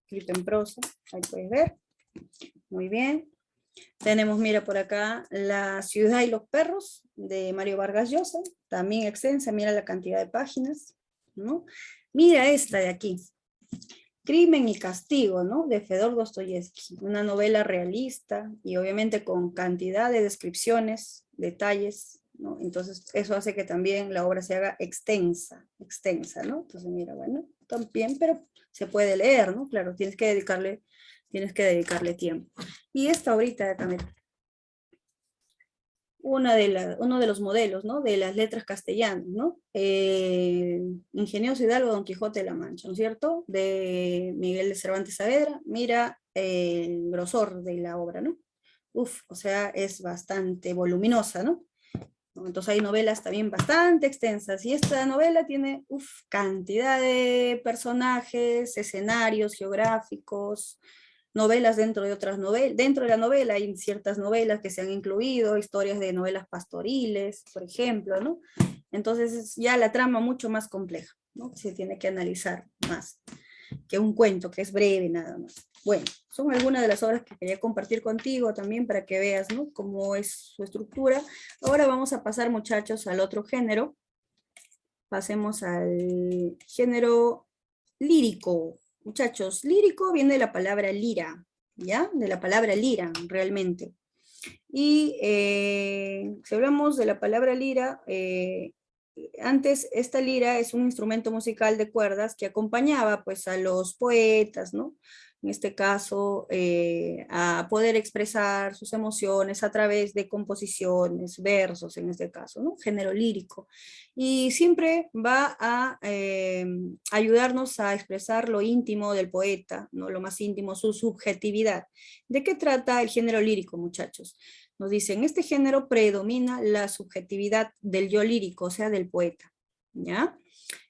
escrito en prosa, ahí puedes ver. Muy bien. Tenemos, mira por acá, La ciudad y los perros, de Mario Vargas Llosa, también extensa, mira la cantidad de páginas, ¿no? Mira esta de aquí, Crimen y castigo, ¿no? De Fedor Dostoyevsky, una novela realista y obviamente con cantidad de descripciones, detalles, ¿no? Entonces eso hace que también la obra se haga extensa, ¿no? Entonces mira, bueno, también, pero se puede leer, ¿no? Claro, tienes que dedicarle tiempo. Y esta ahorita también, uno de los modelos, ¿no? De las letras castellanas, ¿no? Ingenioso Hidalgo, Don Quijote de la Mancha, ¿no es cierto? De Miguel de Cervantes Saavedra. Mira el grosor de la obra, ¿no? Uf, o sea, es bastante voluminosa, ¿no? Entonces hay novelas también bastante extensas, y esta novela tiene, cantidad de personajes, escenarios geográficos, novelas dentro de otras novelas. Dentro de la novela hay ciertas novelas que se han incluido, historias de novelas pastoriles, por ejemplo, ¿no? Entonces es ya la trama mucho más compleja, ¿no? Se tiene que analizar más que un cuento que es breve nada más. Bueno, son algunas de las obras que quería compartir contigo también para que veas, ¿no?, cómo es su estructura. Ahora vamos a pasar, muchachos, al otro género. Pasemos al género lírico. Muchachos, lírico viene de la palabra lira, ¿ya? De la palabra lira, realmente. Y si hablamos de la palabra lira, antes esta lira es un instrumento musical de cuerdas que acompañaba pues a los poetas, ¿no? En este caso, a poder expresar sus emociones a través de composiciones, versos en este caso, ¿no? Género lírico. Y siempre va a ayudarnos a expresar lo íntimo del poeta, ¿no? Lo más íntimo, su subjetividad. ¿De qué trata el género lírico, muchachos? Nos dice, en este género predomina la subjetividad del yo lírico, o sea, del poeta, ¿ya?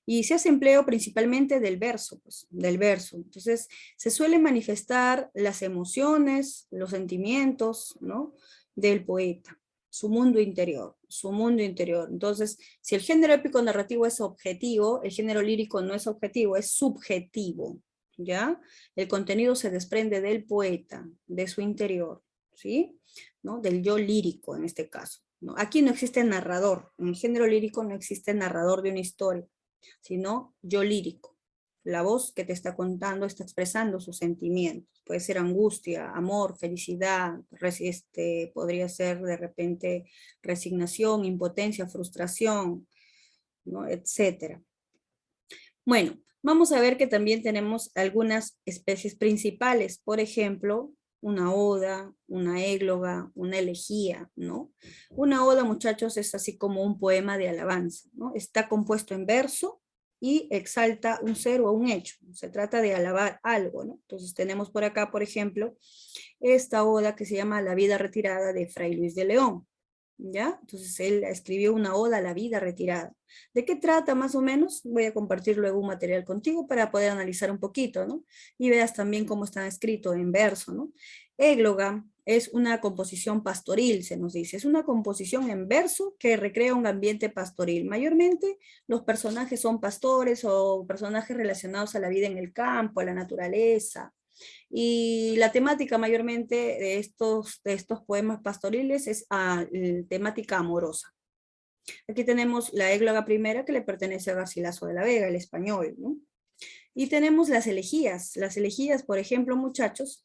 Y se hace empleo principalmente del verso, pues, del verso. Entonces, se suelen manifestar las emociones, los sentimientos, ¿no?, del poeta, su mundo interior, su mundo interior. Entonces, si el género épico narrativo es objetivo, el género lírico no es objetivo, es subjetivo, ¿ya? El contenido se desprende del poeta, de su interior, ¿sí?, ¿no?, del yo lírico en este caso, ¿no? Aquí no existe narrador, en el género lírico no existe narrador de una historia, sino yo lírico. La voz que te está contando está expresando sus sentimientos. Puede ser angustia, amor, felicidad, podría ser de repente resignación, impotencia, frustración, ¿no?, etcétera. Bueno, vamos a ver que también tenemos algunas especies principales. Por ejemplo, una oda, una égloga, una elegía, ¿no? Una oda, muchachos, es así como un poema de alabanza, ¿no? Está compuesto en verso y exalta un ser o un hecho. Se trata de alabar algo, ¿no? Entonces tenemos por acá, por ejemplo, esta oda que se llama La vida retirada de Fray Luis de León, ¿ya? Entonces él escribió una oda a la vida retirada. ¿De qué trata más o menos? Voy a compartir luego un material contigo para poder analizar un poquito, ¿no? Y veas también cómo está escrito en verso, ¿no? Égloga es una composición pastoril, se nos dice. Es una composición en verso que recrea un ambiente pastoril. Mayormente los personajes son pastores o personajes relacionados a la vida en el campo, a la naturaleza. Y la temática mayormente de estos poemas pastoriles es temática amorosa. Aquí tenemos la égloga primera que le pertenece a Garcilaso de la Vega, el español, ¿no? Y tenemos las elegías. Las elegías, por ejemplo, muchachos,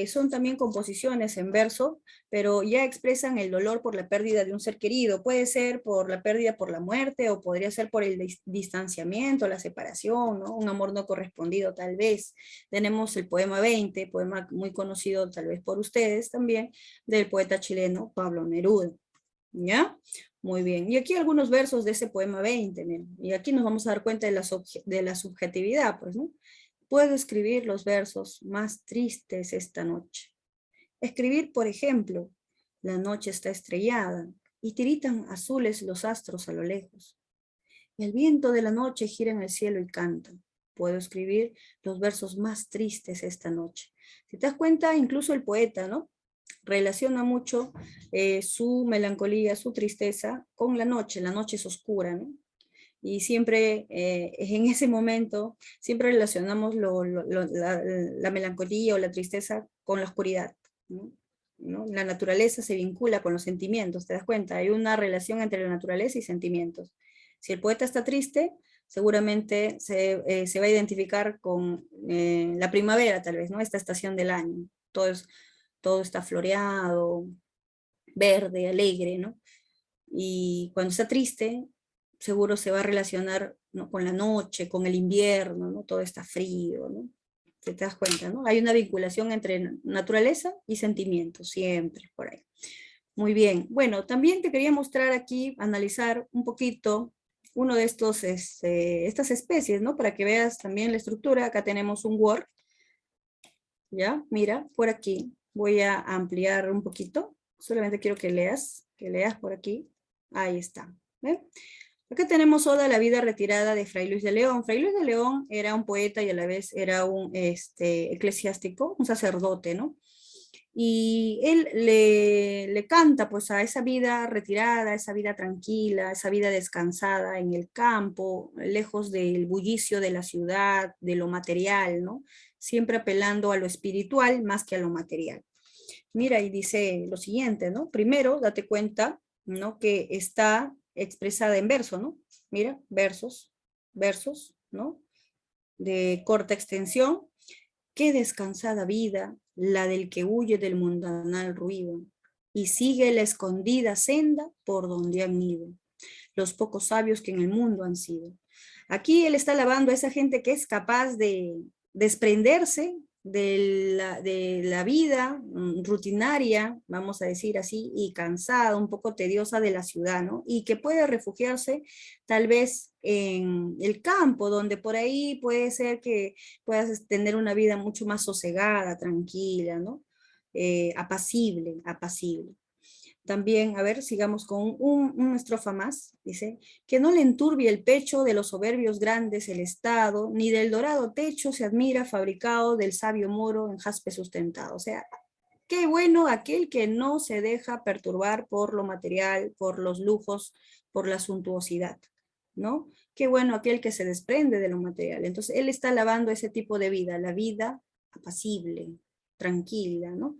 son también composiciones en verso, pero ya expresan el dolor por la pérdida de un ser querido. Puede ser por la pérdida por la muerte, o podría ser por el distanciamiento, la separación, ¿no? Un amor no correspondido tal vez. Tenemos el poema 20, poema muy conocido tal vez por ustedes también, del poeta chileno Pablo Neruda, ¿ya? Muy bien, y aquí algunos versos de ese poema 20, miren. Y aquí nos vamos a dar cuenta de la subjetividad, pues, ¿no? Puedo escribir los versos más tristes esta noche. Escribir, por ejemplo, la noche está estrellada y tiritan azules los astros a lo lejos. El viento de la noche gira en el cielo y canta. Puedo escribir los versos más tristes esta noche. Si te das cuenta, incluso el poeta, ¿no?, relaciona mucho su melancolía, su tristeza con la noche. La noche es oscura, ¿no? Y siempre en ese momento, siempre relacionamos la melancolía o la tristeza con la oscuridad, ¿no? ¿No? La naturaleza se vincula con los sentimientos, ¿te das cuenta? Hay una relación entre la naturaleza y sentimientos. Si el poeta está triste, seguramente se va a identificar con la primavera, tal vez, ¿no? Esta estación del año. Todo está floreado, verde, alegre, ¿no? Y cuando está triste, seguro se va a relacionar, ¿no?, con la noche, con el invierno, ¿no? Todo está frío, ¿no? ¿Te das cuenta, no? Hay una vinculación entre naturaleza y sentimientos, siempre por ahí. Muy bien. Bueno, también te quería mostrar aquí, analizar un poquito uno de estas especies, ¿no? Para que veas también la estructura. Acá tenemos un Word, ¿ya? Mira, por aquí. Voy a ampliar un poquito. Solamente quiero que leas por aquí. Ahí está. ¿Ven? Acá tenemos Oda a la vida retirada de Fray Luis de León. Fray Luis de León era un poeta y a la vez era un eclesiástico, un sacerdote, ¿no? Y él le canta pues a esa vida retirada, esa vida tranquila, esa vida descansada en el campo, lejos del bullicio de la ciudad, de lo material, ¿no? Siempre apelando a lo espiritual más que a lo material. Mira, y dice lo siguiente, ¿no? Primero, date cuenta, ¿no? Que está expresada en verso, ¿no? Mira, versos, versos, ¿no? De corta extensión. Qué descansada vida, la del que huye del mundanal ruido, y sigue la escondida senda por donde han ido los pocos sabios que en el mundo han sido. Aquí él está alabando a esa gente que es capaz de desprenderse de la vida rutinaria, vamos a decir así, y cansada, un poco tediosa de la ciudad, ¿no? Y que puede refugiarse tal vez en el campo, donde por ahí puede ser que puedas tener una vida mucho más sosegada, tranquila, ¿no? Apacible, apacible. También, a ver, sigamos con una estrofa más. Dice, que no le enturbie el pecho de los soberbios grandes el estado, ni del dorado techo se admira fabricado del sabio moro en jaspe sustentado. O sea, qué bueno aquel que no se deja perturbar por lo material, por los lujos, por la suntuosidad, ¿no? Qué bueno aquel que se desprende de lo material. Entonces, él está alabando ese tipo de vida, la vida apacible, tranquila, ¿no?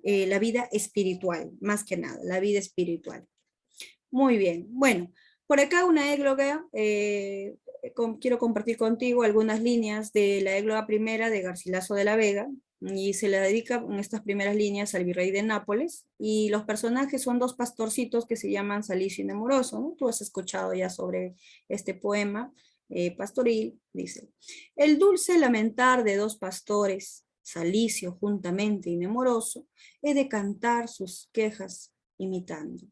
La vida espiritual, más que nada, la vida espiritual. Muy bien, bueno, por acá una égloga, quiero compartir contigo algunas líneas de la égloga primera de Garcilaso de la Vega, y se la dedica en estas primeras líneas al virrey de Nápoles, y los personajes son dos pastorcitos que se llaman Salicio y Nemoroso, ¿no? Tú has escuchado ya sobre este poema pastoril, dice, el dulce lamentar de dos pastores, Salicio juntamente y Nemoroso, he de cantar sus quejas imitando,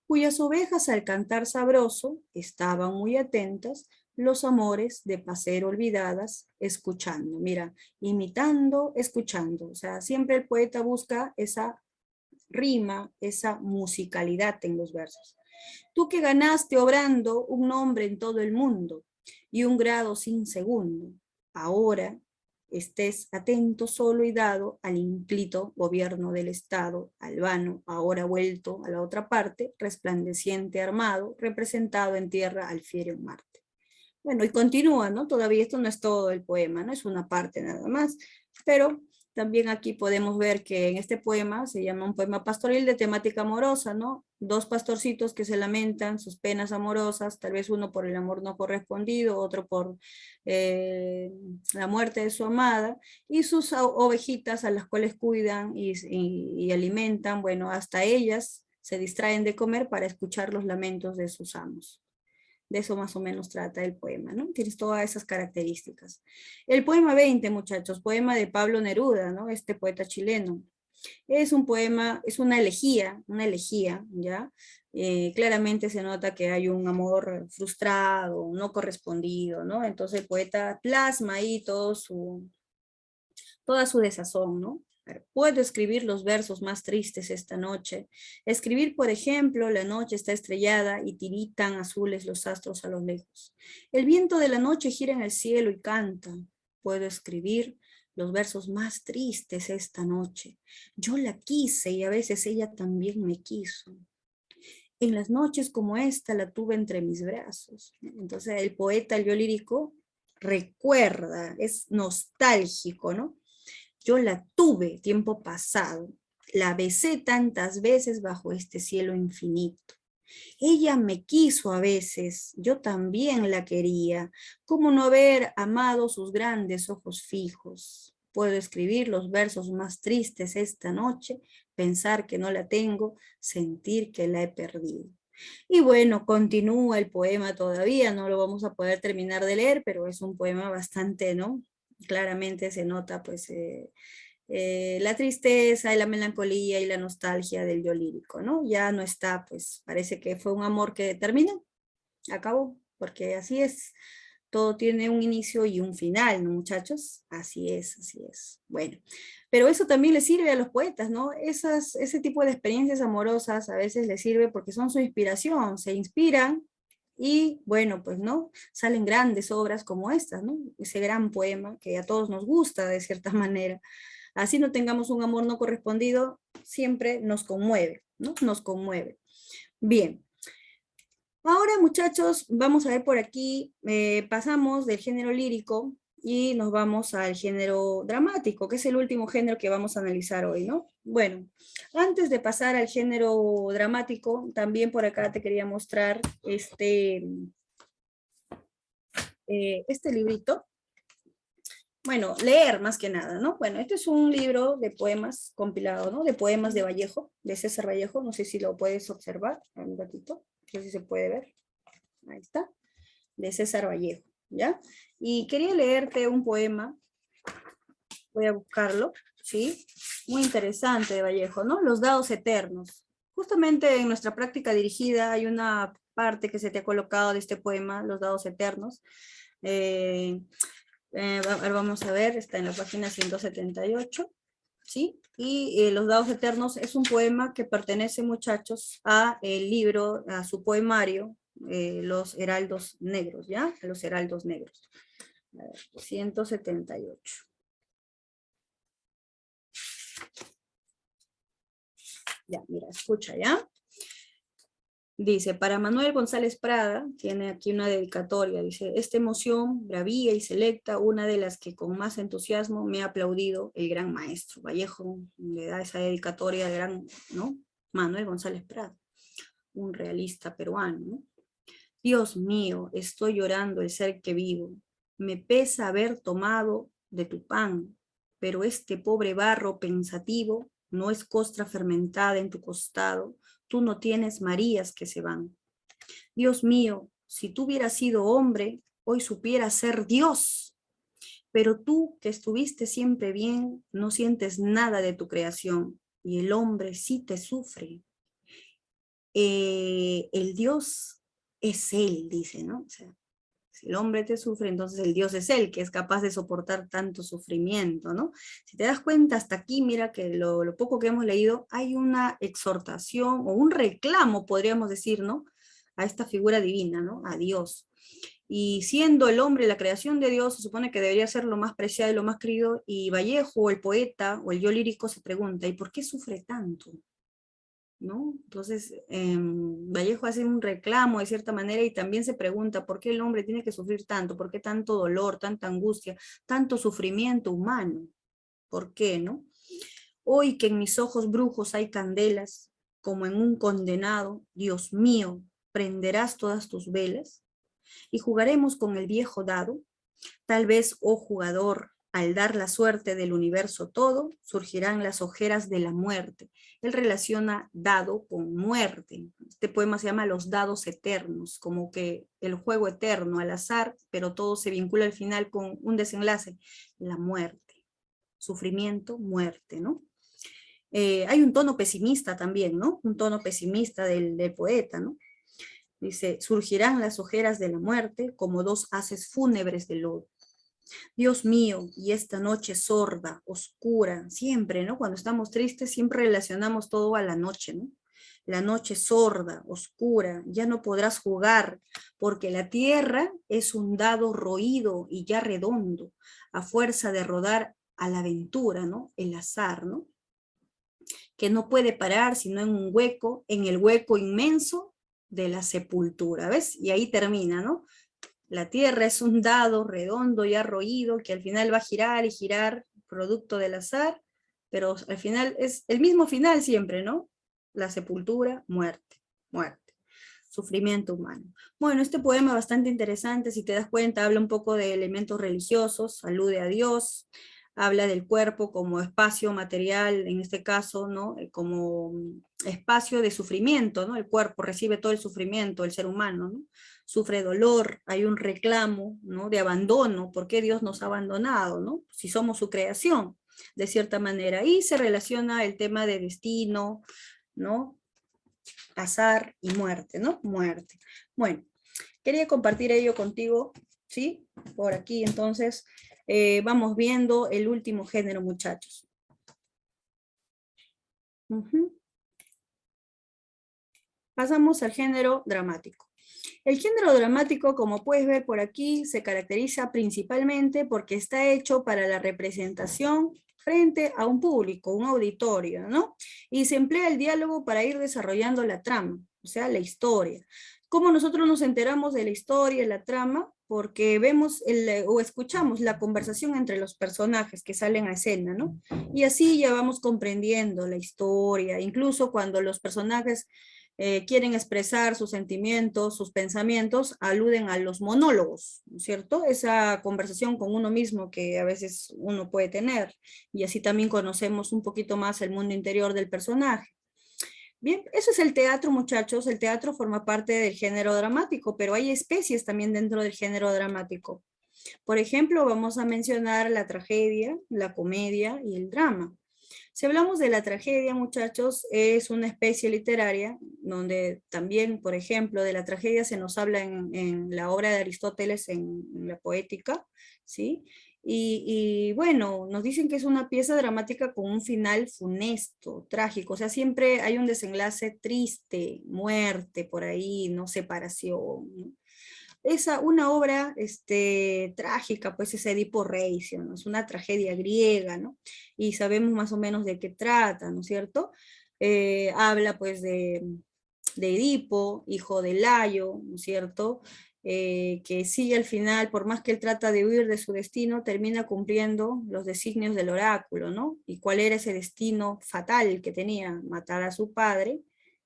cuyas ovejas al cantar sabroso estaban muy atentas, los amores de placer olvidadas, escuchando, mira, imitando, escuchando, o sea, siempre el poeta busca esa rima, esa musicalidad en los versos. Tú que ganaste obrando un nombre en todo el mundo y un grado sin segundo, ahora estés atento solo y dado al ínclito gobierno del Estado, albano, ahora vuelto a la otra parte, resplandeciente armado, representado en tierra al fiero en Marte. Bueno, y continúa, ¿no? Todavía esto no es todo el poema, ¿no? Es una parte nada más, pero también aquí podemos ver que en este poema se llama un poema pastoril de temática amorosa, ¿no? Dos pastorcitos que se lamentan sus penas amorosas, tal vez uno por el amor no correspondido, otro por la muerte de su amada, y sus ovejitas a las cuales cuidan y alimentan, bueno, hasta ellas se distraen de comer para escuchar los lamentos de sus amos. De eso más o menos trata el poema, ¿no? Tienes todas esas características. El poema 20, muchachos, poema de Pablo Neruda, ¿no? Este poeta chileno. Es un poema, es una elegía, ¿ya? Claramente se nota que hay un amor frustrado, no correspondido, ¿no? Entonces el poeta plasma ahí toda su desazón, ¿no? Puedo escribir los versos más tristes esta noche. Escribir, por ejemplo, la noche está estrellada y tiritan azules los astros a lo lejos. El viento de la noche gira en el cielo y canta. Puedo escribir los versos más tristes esta noche. Yo la quise y a veces ella también me quiso. En las noches como esta la tuve entre mis brazos. Entonces el poeta, el yo lírico, recuerda, es nostálgico, ¿no? Yo la tuve tiempo pasado, la besé tantas veces bajo este cielo infinito. Ella me quiso a veces, yo también la quería. ¿Cómo no haber amado sus grandes ojos fijos? Puedo escribir los versos más tristes esta noche, pensar que no la tengo, sentir que la he perdido. Y bueno, continúa el poema todavía, no lo vamos a poder terminar de leer, pero es un poema bastante, ¿no? Claramente se nota pues la tristeza y la melancolía y la nostalgia del yo lírico, ¿no? Ya no está, pues parece que fue un amor que terminó, acabó, porque así es, todo tiene un inicio y un final, ¿no, muchachos? Así es, así es. Bueno, pero eso también le sirve a los poetas, ¿no? Ese tipo de experiencias amorosas a veces les sirve porque son su inspiración, se inspiran Y bueno, pues no, salen grandes obras como estas, ¿no? Ese gran poema que a todos nos gusta de cierta manera. Así no tengamos un amor no correspondido, siempre nos conmueve, ¿no? Nos conmueve. Bien. Ahora, muchachos, vamos a ver por aquí, pasamos del género lírico y nos vamos al género dramático, que es el último género que vamos a analizar hoy, ¿no? Bueno, antes de pasar al género dramático, también por acá te quería mostrar este librito. Bueno, leer más que nada, ¿no? Bueno, este es un libro de poemas compilado, ¿no? De poemas de Vallejo, de César Vallejo, no sé si lo puedes observar, un ratito, no sé si se puede ver. Ahí está, de César Vallejo, ¿ya? Y quería leerte un poema, voy a buscarlo, ¿sí? Muy interesante de Vallejo, ¿no? Los dados eternos. Justamente en nuestra práctica dirigida hay una parte que se te ha colocado de este poema, Los dados eternos. Vamos a ver, está en la página 178, ¿sí? Y Los dados eternos es un poema que pertenece, muchachos, a el libro, a su poemario, Los heraldos negros, ¿ya? Los heraldos negros. A ver, 178. Ya, mira, escucha, ¿ya? Dice, para Manuel González Prada, tiene aquí una dedicatoria, dice, esta emoción, bravía y selecta, una de las que con más entusiasmo me ha aplaudido el gran maestro. Vallejo le da esa dedicatoria al gran, ¿no? Manuel González Prada, un realista peruano, ¿no? Dios mío, estoy llorando el ser que vivo. Me pesa haber tomado de tu pan, pero este pobre barro pensativo no es costra fermentada en tu costado. Tú no tienes Marías que se van. Dios mío, si tú hubieras sido hombre, hoy supieras ser Dios. Pero tú, que estuviste siempre bien, no sientes nada de tu creación, y el hombre sí te sufre. El Dios es Él, dice, ¿no? O sea, si el hombre te sufre, entonces el Dios es Él, que es capaz de soportar tanto sufrimiento, ¿no? Si te das cuenta, hasta aquí, mira que lo poco que hemos leído, hay una exhortación o un reclamo, podríamos decir, ¿no? A esta figura divina, ¿no? A Dios. Y siendo el hombre la creación de Dios, se supone que debería ser lo más preciado y lo más querido, y Vallejo, el poeta, o el yo lírico, se pregunta, ¿y por qué sufre tanto? ¿No? Entonces, Vallejo hace un reclamo de cierta manera y también se pregunta por qué el hombre tiene que sufrir tanto, por qué tanto dolor, tanta angustia, tanto sufrimiento humano, ¿por qué, no? Hoy que en mis ojos brujos hay candelas, como en un condenado, Dios mío, prenderás todas tus velas y jugaremos con el viejo dado. Tal vez, oh jugador, al dar la suerte del universo todo, surgirán las ojeras de la muerte. Él relaciona dado con muerte. Este poema se llama Los dados eternos, como que el juego eterno, al azar, pero todo se vincula al final con un desenlace, la muerte, sufrimiento, muerte, ¿no? Hay un tono pesimista también, ¿no? Un tono pesimista del poeta, ¿no? Dice, surgirán las ojeras de la muerte como dos haces fúnebres de lodo. Dios mío, y esta noche sorda, oscura, siempre, ¿no? Cuando estamos tristes, siempre relacionamos todo a la noche, ¿no? La noche sorda, oscura, ya no podrás jugar, porque la tierra es un dado roído y ya redondo, a fuerza de rodar a la aventura, ¿no? El azar, ¿no? Que no puede parar sino en un hueco, en el hueco inmenso de la sepultura, ¿ves? Y ahí termina, ¿no? La Tierra es un dado redondo y roído que al final va a girar y girar, producto del azar, pero al final es el mismo final siempre, ¿no? La sepultura, muerte, muerte, sufrimiento humano. Bueno, este poema es bastante interesante, si te das cuenta, habla un poco de elementos religiosos, alude a Dios, habla del cuerpo como espacio material, en este caso, ¿no? Como espacio de sufrimiento, ¿no? El cuerpo recibe todo el sufrimiento, el ser humano, ¿no? Sufre dolor, hay un reclamo, ¿no? De abandono, ¿por qué Dios nos ha abandonado, ¿no? Si somos su creación, de cierta manera. Y se relaciona el tema de destino, ¿no? Azar y muerte, ¿no? Muerte. Bueno, quería compartir ello contigo, ¿sí? Por aquí, entonces, vamos viendo el último género, muchachos. Pasamos al género dramático. El género dramático, como puedes ver por aquí, se caracteriza principalmente porque está hecho para la representación frente a un público, un auditorio, ¿no? Y se emplea el diálogo para ir desarrollando la trama, o sea, la historia. ¿Cómo nosotros nos enteramos de la historia y la trama? Porque vemos o escuchamos la conversación entre los personajes que salen a escena, ¿no? Y así ya vamos comprendiendo la historia, incluso cuando los personajes quieren expresar sus sentimientos, sus pensamientos, aluden a los monólogos, ¿no es cierto? Esa conversación con uno mismo que a veces uno puede tener, y así también conocemos un poquito más el mundo interior del personaje. Bien, eso es el teatro, muchachos. El teatro forma parte del género dramático, pero hay especies también dentro del género dramático. Por ejemplo, vamos a mencionar la tragedia, la comedia y el drama. Si hablamos de la tragedia, muchachos, es una especie literaria donde también, por ejemplo, de la tragedia se nos habla en la obra de Aristóteles, en la Poética, ¿sí? Y bueno, nos dicen que es una pieza dramática con un final funesto, trágico, o sea, siempre hay un desenlace triste, muerte por ahí, no separación, ¿no? Una obra trágica, pues es Edipo Rey, ¿sí? ¿No? Es una tragedia griega, ¿no? Y sabemos más o menos de qué trata, ¿no es cierto? Habla pues de Edipo, hijo de Layo, ¿no es cierto? Que sigue al final, por más que él trata de huir de su destino, termina cumpliendo los designios del oráculo, ¿no? ¿Y cuál era ese destino fatal que tenía? Matar a su padre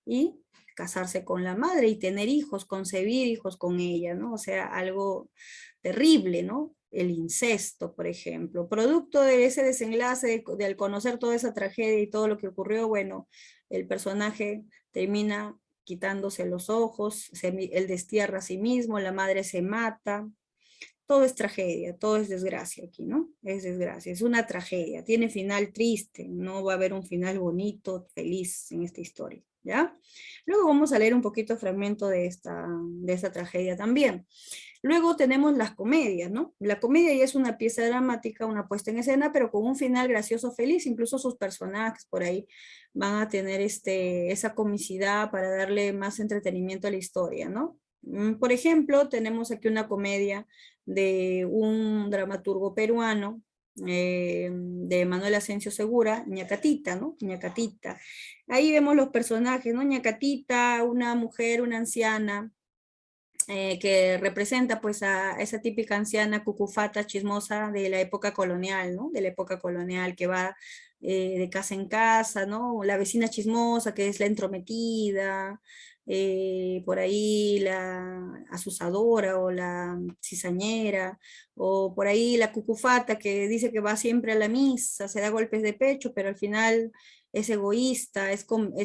y casarse con la madre y tener hijos, concebir hijos con ella, ¿no? O sea, algo terrible, ¿no? El incesto, por ejemplo. Producto de ese desenlace, al conocer toda esa tragedia y todo lo que ocurrió, bueno, el personaje termina quitándose los ojos, él destierra a sí mismo, la madre se mata, todo es tragedia, todo es desgracia aquí, ¿no? Es desgracia, es una tragedia, tiene final triste, no va a haber un final bonito, feliz en esta historia, ¿ya? Luego vamos a leer un poquito fragmento de esta tragedia también. Luego tenemos las comedias, ¿no? La comedia ya es una pieza dramática, una puesta en escena, pero con un final gracioso, feliz, incluso sus personajes por ahí van a tener esa comicidad para darle más entretenimiento a la historia, ¿no? Por ejemplo, tenemos aquí una comedia de un dramaturgo peruano, de Manuel Asensio Segura, Ñacatita, ¿no? Ñacatita. Ahí vemos los personajes, ¿no? Ñacatita, una mujer, una anciana, que representa pues a esa típica anciana cucufata chismosa de la época colonial, ¿no? De la época colonial que va de casa en casa, ¿no? La vecina chismosa que es la entrometida, por ahí la asusadora o la cizañera, o por ahí la cucufata que dice que va siempre a la misa, se da golpes de pecho, pero al final es egoísta, es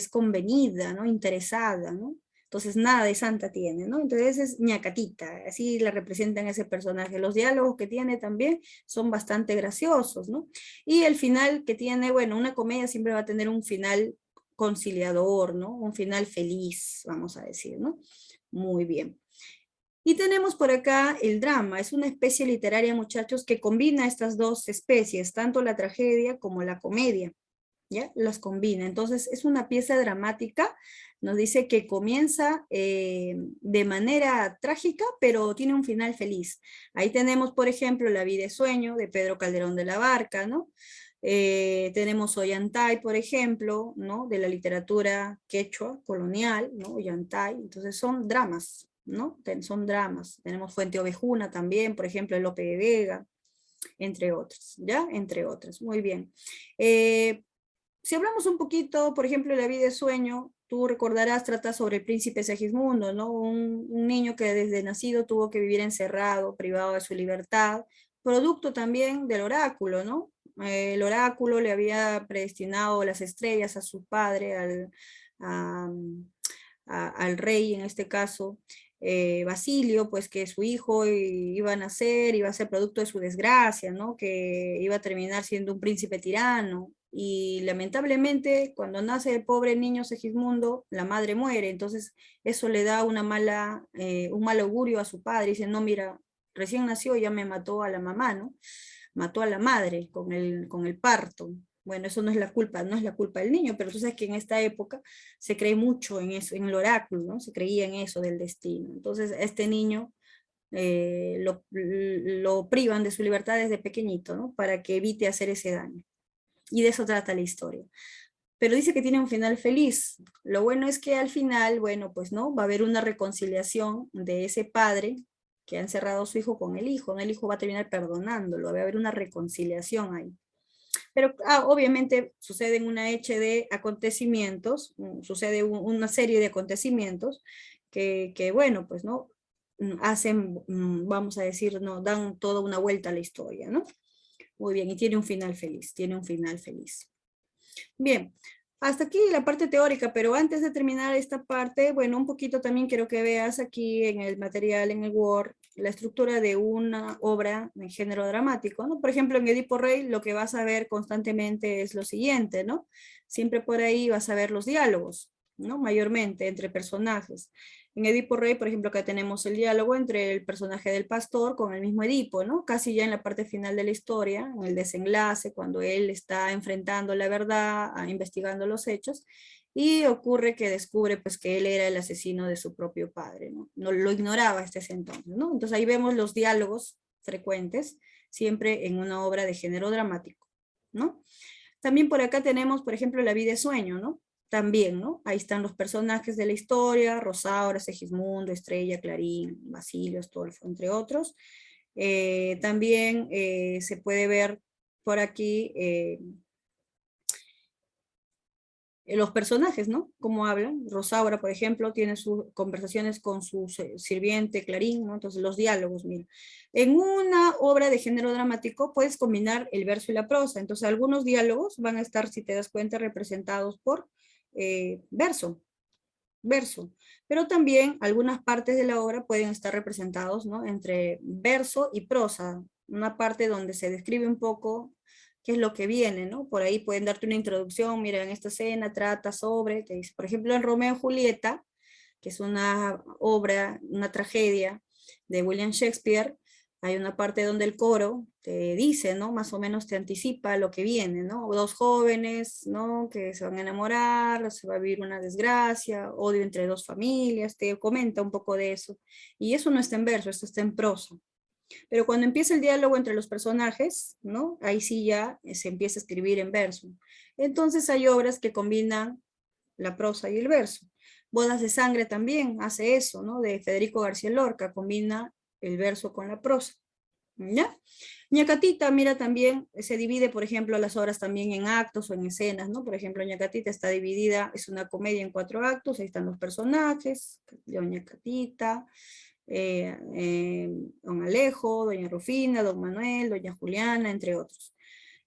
convenida, ¿no? Interesada, ¿no? Entonces nada de santa tiene, ¿no? Entonces es ñacatita, así la representan ese personaje. Los diálogos que tiene también son bastante graciosos, ¿no? Y el final que tiene, bueno, una comedia siempre va a tener un final conciliador, ¿no? Un final feliz, vamos a decir, ¿no? Muy bien. Y tenemos por acá el drama, es una especie literaria, muchachos, que combina estas dos especies, tanto la tragedia como la comedia. ¿Ya? Las combina. Entonces es una pieza dramática, nos dice que comienza de manera trágica, pero tiene un final feliz. Ahí tenemos, por ejemplo, La vida es sueño, de Pedro Calderón de la Barca, ¿no? Tenemos Ollantay, por ejemplo, ¿no? De la literatura quechua colonial, ¿no? Ollantay, entonces son dramas, ¿no? Son dramas. Tenemos Fuente Ovejuna también, por ejemplo, de Lope de Vega, entre otros, ¿ya? Entre otras, muy bien. Si hablamos un poquito, por ejemplo, de La vida es sueño, tú recordarás, trata sobre el príncipe Segismundo, ¿no? Un niño que desde nacido tuvo que vivir encerrado, privado de su libertad, producto también del oráculo, ¿no? El oráculo le había predestinado las estrellas a su padre, a- al rey en este caso, Basilio, pues que su hijo iba a nacer, iba a ser producto de su desgracia, ¿no? Que iba a terminar siendo un príncipe tirano. Y lamentablemente, cuando nace el pobre niño Segismundo, la madre muere, entonces eso le da un mal augurio a su padre, dice, no, mira, recién nació, ya me mató a la mamá, ¿no? Mató a la madre con el parto. Bueno, eso no es la culpa, no es la culpa del niño, pero tú sabes que en esta época se cree mucho en eso, en el oráculo, ¿no? Se creía en eso del destino. Entonces, a este niño lo privan de su libertad desde pequeñito, ¿no? Para que evite hacer ese daño. Y de eso trata la historia. Pero dice que tiene un final feliz. Lo bueno es que al final, bueno, pues no, va a haber una reconciliación de ese padre que ha encerrado a su hijo con el hijo, ¿no? El hijo va a terminar perdonándolo, va a haber una reconciliación ahí. Pero obviamente suceden una hecha de acontecimientos, sucede una serie de acontecimientos que bueno, pues no, hacen, vamos a decir, no, dan toda una vuelta a la historia, ¿no? Muy bien, y tiene un final feliz, tiene un final feliz. Bien, hasta aquí la parte teórica, pero antes de terminar esta parte, bueno, un poquito también quiero que veas aquí en el material, en el Word, la estructura de una obra en género dramático, ¿no? Por ejemplo, en Edipo Rey lo que vas a ver constantemente es lo siguiente, ¿no? Siempre por ahí vas a ver los diálogos, ¿no? Mayormente entre personajes. En Edipo Rey, por ejemplo, acá tenemos el diálogo entre el personaje del pastor con el mismo Edipo, ¿no? Casi ya en la parte final de la historia, en el desenlace, cuando él está enfrentando la verdad, investigando los hechos, y ocurre que descubre pues que él era el asesino de su propio padre, ¿no? No lo ignoraba hasta ese entonces, ¿no? Entonces ahí vemos los diálogos frecuentes, siempre en una obra de género dramático, ¿no? También por acá tenemos, por ejemplo, La vida es sueño, ¿no? También, ¿no? Ahí están los personajes de la historia, Rosaura, Segismundo, Estrella, Clarín, Basilio, Astolfo, entre otros. También se puede ver por aquí los personajes, ¿no? Cómo hablan. Rosaura, por ejemplo, tiene sus conversaciones con su sirviente Clarín, ¿no? Entonces los diálogos, mira. En una obra de género dramático puedes combinar el verso y la prosa. Entonces algunos diálogos van a estar, si te das cuenta, representados por verso, verso. Pero también algunas partes de la obra pueden estar representados, ¿no? Entre verso y prosa. Una parte donde se describe un poco qué es lo que viene, ¿no? Por ahí pueden darte una introducción, mira, en esta escena trata sobre, te dice, por ejemplo, en Romeo y Julieta, que es una obra, una tragedia de William Shakespeare, hay una parte donde el coro te dice, ¿no? Más o menos te anticipa lo que viene, ¿no? Dos jóvenes, ¿no? Que se van a enamorar, se va a vivir una desgracia, odio entre dos familias, te comenta un poco de eso. Y eso no está en verso, esto está en prosa. Pero cuando empieza el diálogo entre los personajes, ¿no? Ahí sí ya se empieza a escribir en verso. Entonces hay obras que combinan la prosa y el verso. Bodas de sangre también hace eso, ¿no? De Federico García Lorca, combina el verso con la prosa. ¿Ya? Ñacatita, mira, también se divide, por ejemplo, las obras también en actos o en escenas, ¿no? Por ejemplo, Ñacatita está dividida, es una comedia en 4 actos, ahí están los personajes, Doña Catita, don Alejo, doña Rufina, don Manuel, doña Juliana, entre otros.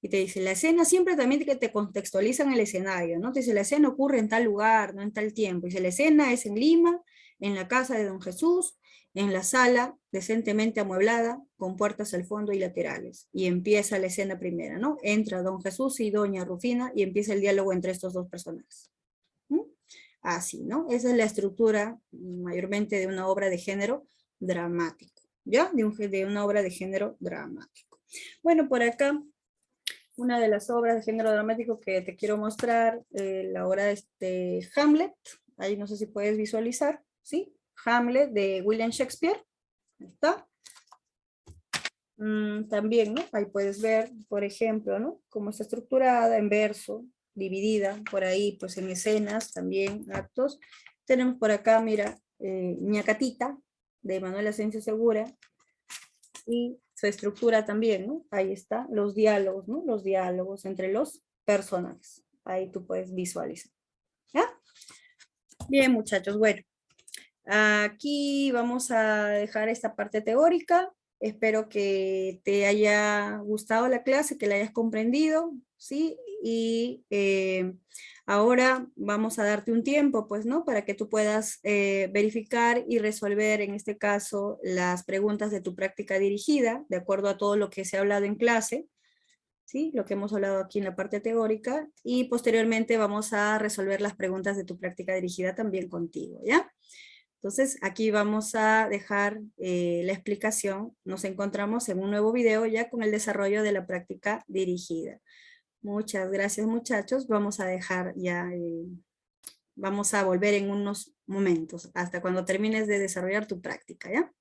Y te dice, la escena siempre también que te contextualizan el escenario, ¿no? Te dice, la escena ocurre en tal lugar, no en tal tiempo. Dice, la escena es en Lima, en la casa de don Jesús, en la sala decentemente amueblada, con puertas al fondo y laterales. Y empieza la escena primera, ¿no? Entra don Jesús y doña Rufina y empieza el diálogo entre estos dos personajes. ¿Mm? Así, ¿no? Esa es la estructura mayormente de una obra de género dramático, ¿ya? De una obra de género dramático. Bueno, por acá, una de las obras de género dramático que te quiero mostrar, la obra de Hamlet, ahí no sé si puedes visualizar, ¿sí? Hamlet de William Shakespeare, ahí está. También, ¿no? Ahí puedes ver, por ejemplo, ¿no? Cómo está estructurada en verso, dividida por ahí, pues en escenas, también actos. Tenemos por acá, mira, Ñacatita, de Manuel Asensio Segura, y su estructura también, ¿no? Ahí está, los diálogos, ¿no? Los diálogos entre los personajes. Ahí tú puedes visualizar. ¿Ya? Bien, muchachos, bueno. Aquí vamos a dejar esta parte teórica. Espero que te haya gustado la clase, que la hayas comprendido, ¿sí? Y ahora vamos a darte un tiempo, pues, ¿no? Para que tú puedas verificar y resolver, en este caso, las preguntas de tu práctica dirigida, de acuerdo a todo lo que se ha hablado en clase, ¿sí? Lo que hemos hablado aquí en la parte teórica, y posteriormente vamos a resolver las preguntas de tu práctica dirigida también contigo, ¿ya? Entonces, aquí vamos a dejar la explicación. Nos encontramos en un nuevo video ya con el desarrollo de la práctica dirigida. Muchas gracias, muchachos. Vamos a dejar ya, vamos a volver en unos momentos, hasta cuando termines de desarrollar tu práctica, ¿ya?